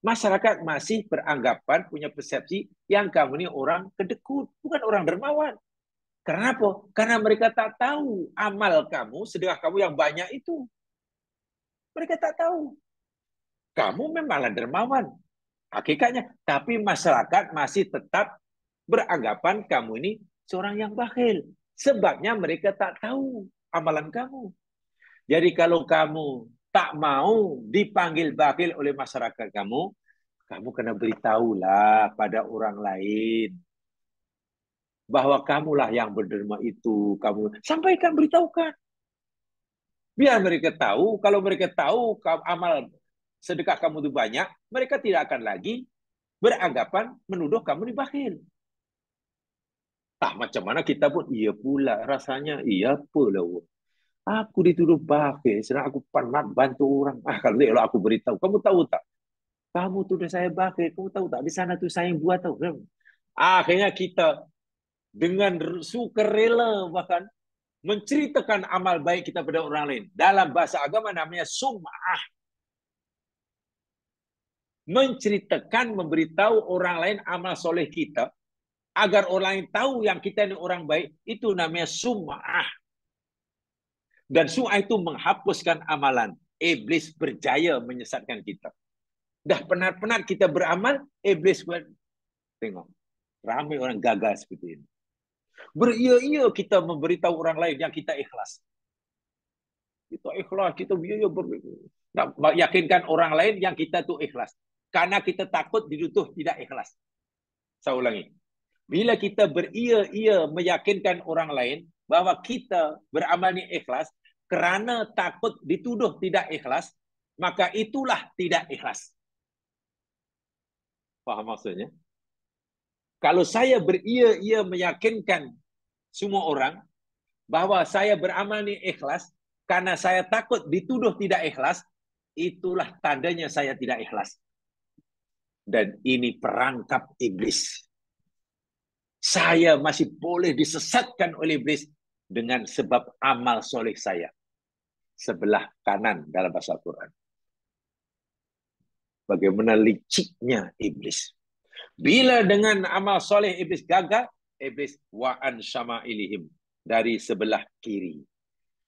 Speaker 1: Masyarakat masih beranggapan, punya persepsi yang kamu ini orang kedekut, bukan orang dermawan. Karena apa? Karena mereka tak tahu amal kamu, sedekah kamu yang banyak itu. Mereka tak tahu. Kamu memanglah dermawan. Hakikatnya. Tapi masyarakat masih tetap beranggapan kamu ini seorang yang bakhil. Sebabnya mereka tak tahu amalan kamu. Jadi kalau kamu tak mau dipanggil bakhil oleh masyarakat kamu kena beritahulah pada orang lain bahwa kamulah yang berderma itu. Kamu sampaikan, beritahukan. Biar mereka tahu. Kalau mereka tahu amal sedekah kamu itu banyak, mereka tidak akan lagi beranggapan menuduh kamu ini bakhil. Tak macam mana kita pun, iya pula rasanya, iya pula. Aku dituduh bakhil, sedang aku penat bantu orang. Kalau aku beritahu, kamu tahu tak? Kamu tuduh saya bakhil, kamu tahu tak? Di sana tuh saya yang buat tahu. Akhirnya kita dengan sukarela bahkan menceritakan amal baik kita pada orang lain. Dalam bahasa agama namanya sum'ah. Menceritakan, memberitahu orang lain amal soleh kita, agar orang lain tahu yang kita ini orang baik, itu namanya sum'ah. Dan sum'ah itu menghapuskan amalan. Iblis berjaya menyesatkan kita. Dah penat-penat kita beramal, iblis buat. Tengok, ramai orang gagal seperti ini. Beria-ia kita memberitahu orang lain yang kita ikhlas. Kita ikhlas, kita beria nak yakinkan orang lain yang kita tu ikhlas. Karena kita takut dituduh tidak ikhlas. Saya ulangi. Bila kita beria-ia meyakinkan orang lain bahwa kita beramal ni ikhlas, kerana takut dituduh tidak ikhlas, maka itulah tidak ikhlas. Faham maksudnya? Kalau saya beria-ia meyakinkan semua orang bahwa saya beramal ni ikhlas, karena saya takut dituduh tidak ikhlas, itulah tandanya saya tidak ikhlas. Dan ini perangkap iblis. Saya masih boleh disesatkan oleh iblis dengan sebab amal soleh saya. Sebelah kanan dalam bahasa Quran. Bagaimana liciknya iblis. Bila dengan amal soleh iblis gagal, iblis wa'an syama'ilihim. Dari sebelah kiri.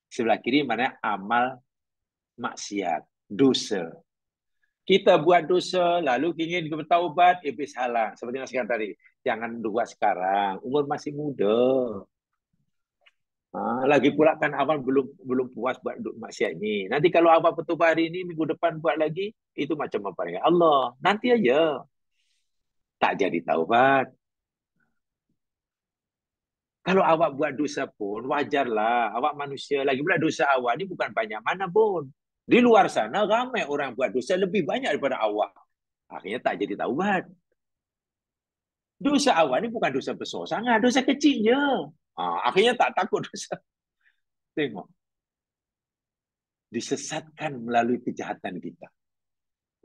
Speaker 1: Sebelah kiri mana amal maksiat, dosa. Kita buat dosa, lalu ingin bertaubat, iblis halang. Seperti yang saya tadi, jangan buat sekarang, umur masih muda. Lagi pula kan abang belum puas buat maksiat ini. Nanti kalau abang bertaubat hari ini, minggu depan buat lagi, itu macam apa ya? Allah, nanti aja. Tak jadi taubat. Kalau awak buat dosa pun, wajarlah. Awak manusia. Lagi pula dosa awak ni bukan banyak mana pun. Di luar sana, ramai orang buat dosa lebih banyak daripada awak. Akhirnya tak jadi taubat. Dosa awak ni bukan dosa besar sangat. Dosa kecil je. Akhirnya tak takut dosa. Tengok. Disesatkan melalui kejahatan kita.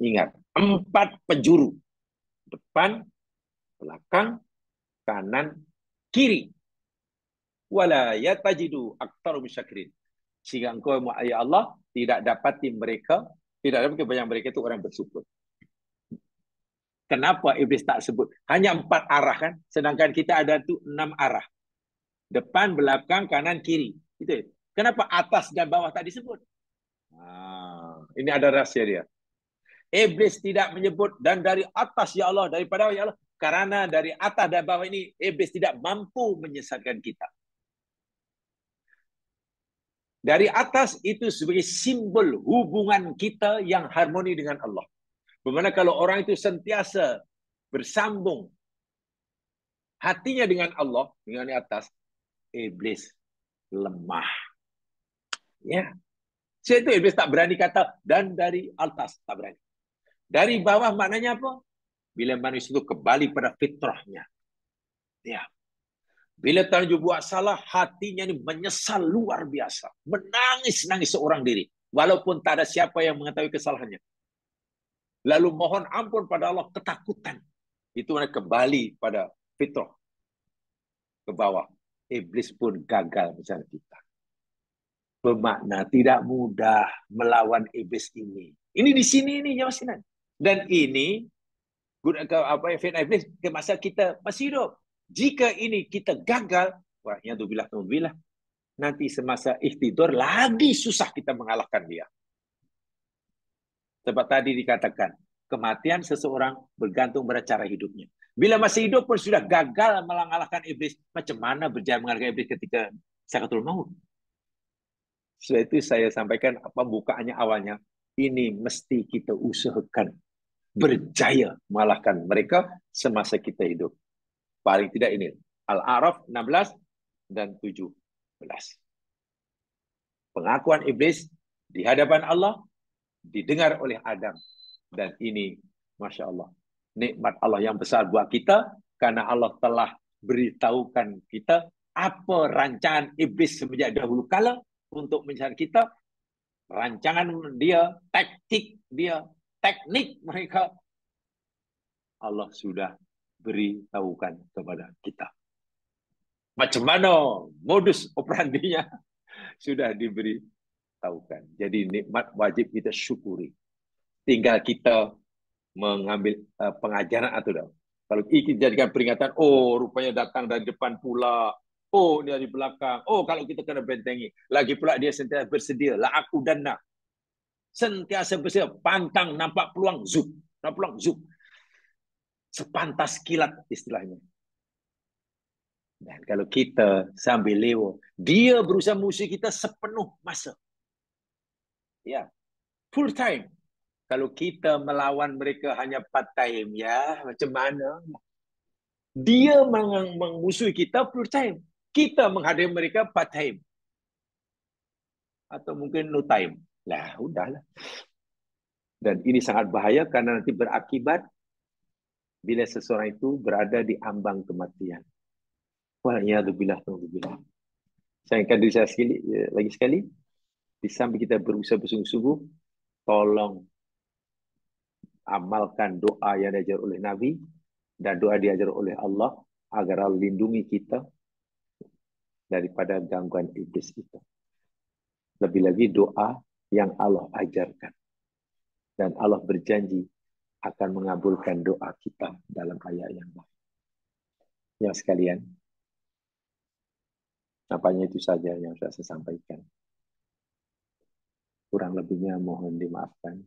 Speaker 1: Ingat, 4 penjuru. Depan, belakang, kanan, kiri. Wala yatajidu aktsarum syakirin. Sehingga engkau ya Allah tidak dapati mereka, tidak dapat kebanyakan mereka itu orang bersyukur. Kenapa iblis tak sebut? Hanya 4 arah kan? Sedangkan kita ada tu 6 arah. Depan, belakang, kanan, kiri. Itu. Kenapa atas dan bawah tak disebut? Ini ada rahsia dia. Iblis tidak menyebut dan dari atas ya Allah, daripada ya Allah. Karena dari atas dan bawah ini iblis tidak mampu menyesatkan kita. Dari atas itu sebagai simbol hubungan kita yang harmoni dengan Allah. Bagaimana kalau orang itu sentiasa bersambung hatinya dengan Allah, dengan di atas, iblis lemah. Ya. Sebab itu iblis tak berani kata dan dari atas, tak berani. Dari bawah maknanya apa? Bila manusia itu kembali pada fitrahnya. Ya. Bila terlanjur buat salah, hatinya ini menyesal luar biasa. Menangis-nangis seorang diri. Walaupun tak ada siapa yang mengetahui kesalahannya. Lalu mohon ampun pada Allah, ketakutan. Itu kembali pada fitrah. Ke bawah. Iblis pun gagal macam kita. Bermakna tidak mudah melawan iblis ini. Ini di sini ini jauh sini. Dan ini fitnah iblis ke masa kita masih hidup. Jika ini kita gagal, wa'iyadzubillah, nanti semasa ikhtidur lagi susah kita mengalahkan dia. Sebab tadi dikatakan, kematian seseorang bergantung pada cara hidupnya. Bila masih hidup pun sudah gagal mengalahkan iblis, macam mana berjaya mengalahkan iblis ketika sakaratul maut? Sebab itu saya sampaikan pembukaannya awalnya, ini mesti kita usahakan berjaya mengalahkan mereka semasa kita hidup. Paling tidak ini. Al-A'raf 16 dan 17. Pengakuan iblis di hadapan Allah didengar oleh Adam. Dan ini, Masya Allah, nikmat Allah yang besar buat kita karena Allah telah beritahukan kita apa rancangan iblis semenjak dahulu kala untuk mencari kita, rancangan dia, taktik dia, teknik mereka, Allah sudah beritahukan kepada kita. Macam mana modus operandinya sudah diberitahukan. Jadi nikmat wajib kita syukuri. Tinggal kita mengambil pengajaran atau tidak. Kalau kita jadikan peringatan, oh rupanya datang dari depan pula, oh dari belakang, oh kalau kita kena bentengi. Lagi pula dia sentiasa bersedia, la aku dan nak. Sentiasa bersedia, pantang nampak peluang, zup. Nampak peluang, zup. Sepantas kilat istilahnya. Dan kalau kita sambil lewat, dia berusaha musuh kita sepenuh masa. Ya, full time. Kalau kita melawan mereka hanya part time, ya macam mana? Dia mengmusuhi kita full time. Kita menghadapi mereka part time. Atau mungkin no time. Lah, udahlah. Dan ini sangat bahaya karena nanti berakibat bila seseorang itu berada di ambang kematian. Waliyadzubillah. Saya ingatkan diri saya lagi sekali, di samping kita berusaha bersungguh-sungguh, tolong amalkan doa yang diajar oleh Nabi dan doa diajar oleh Allah agar Allah lindungi kita daripada gangguan iblis itu. Lebih lagi doa yang Allah ajarkan. Dan Allah berjanji akan mengabulkan doa kita dalam ayat yang lain. Ya sekalian, nampaknya itu saja yang sudah saya sampaikan. Kurang lebihnya mohon dimaafkan.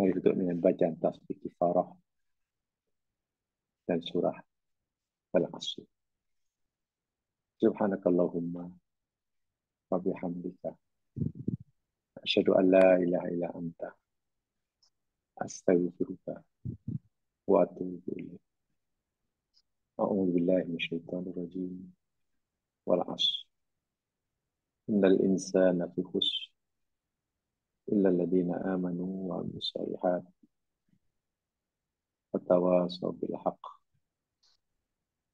Speaker 1: Mari tutup dengan bacaan tasbih kifarah dan surah Al-Asr. Subhanakallahumma wa bihamdika asyhadu an la ilaha illa anta astaghfiruka wa atubu ilaik. A'udzu billahi minasyaitonir rajim. Wal 'ashr. Innal insana fi khusr illa alladziina aamanu wa 'amilus shalihaat wa tawashaw bil haqq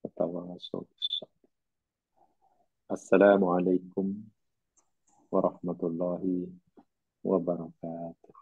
Speaker 1: wa tawashaw bis sabr. Assalamualaikum warahmatullahi wabarakatuh.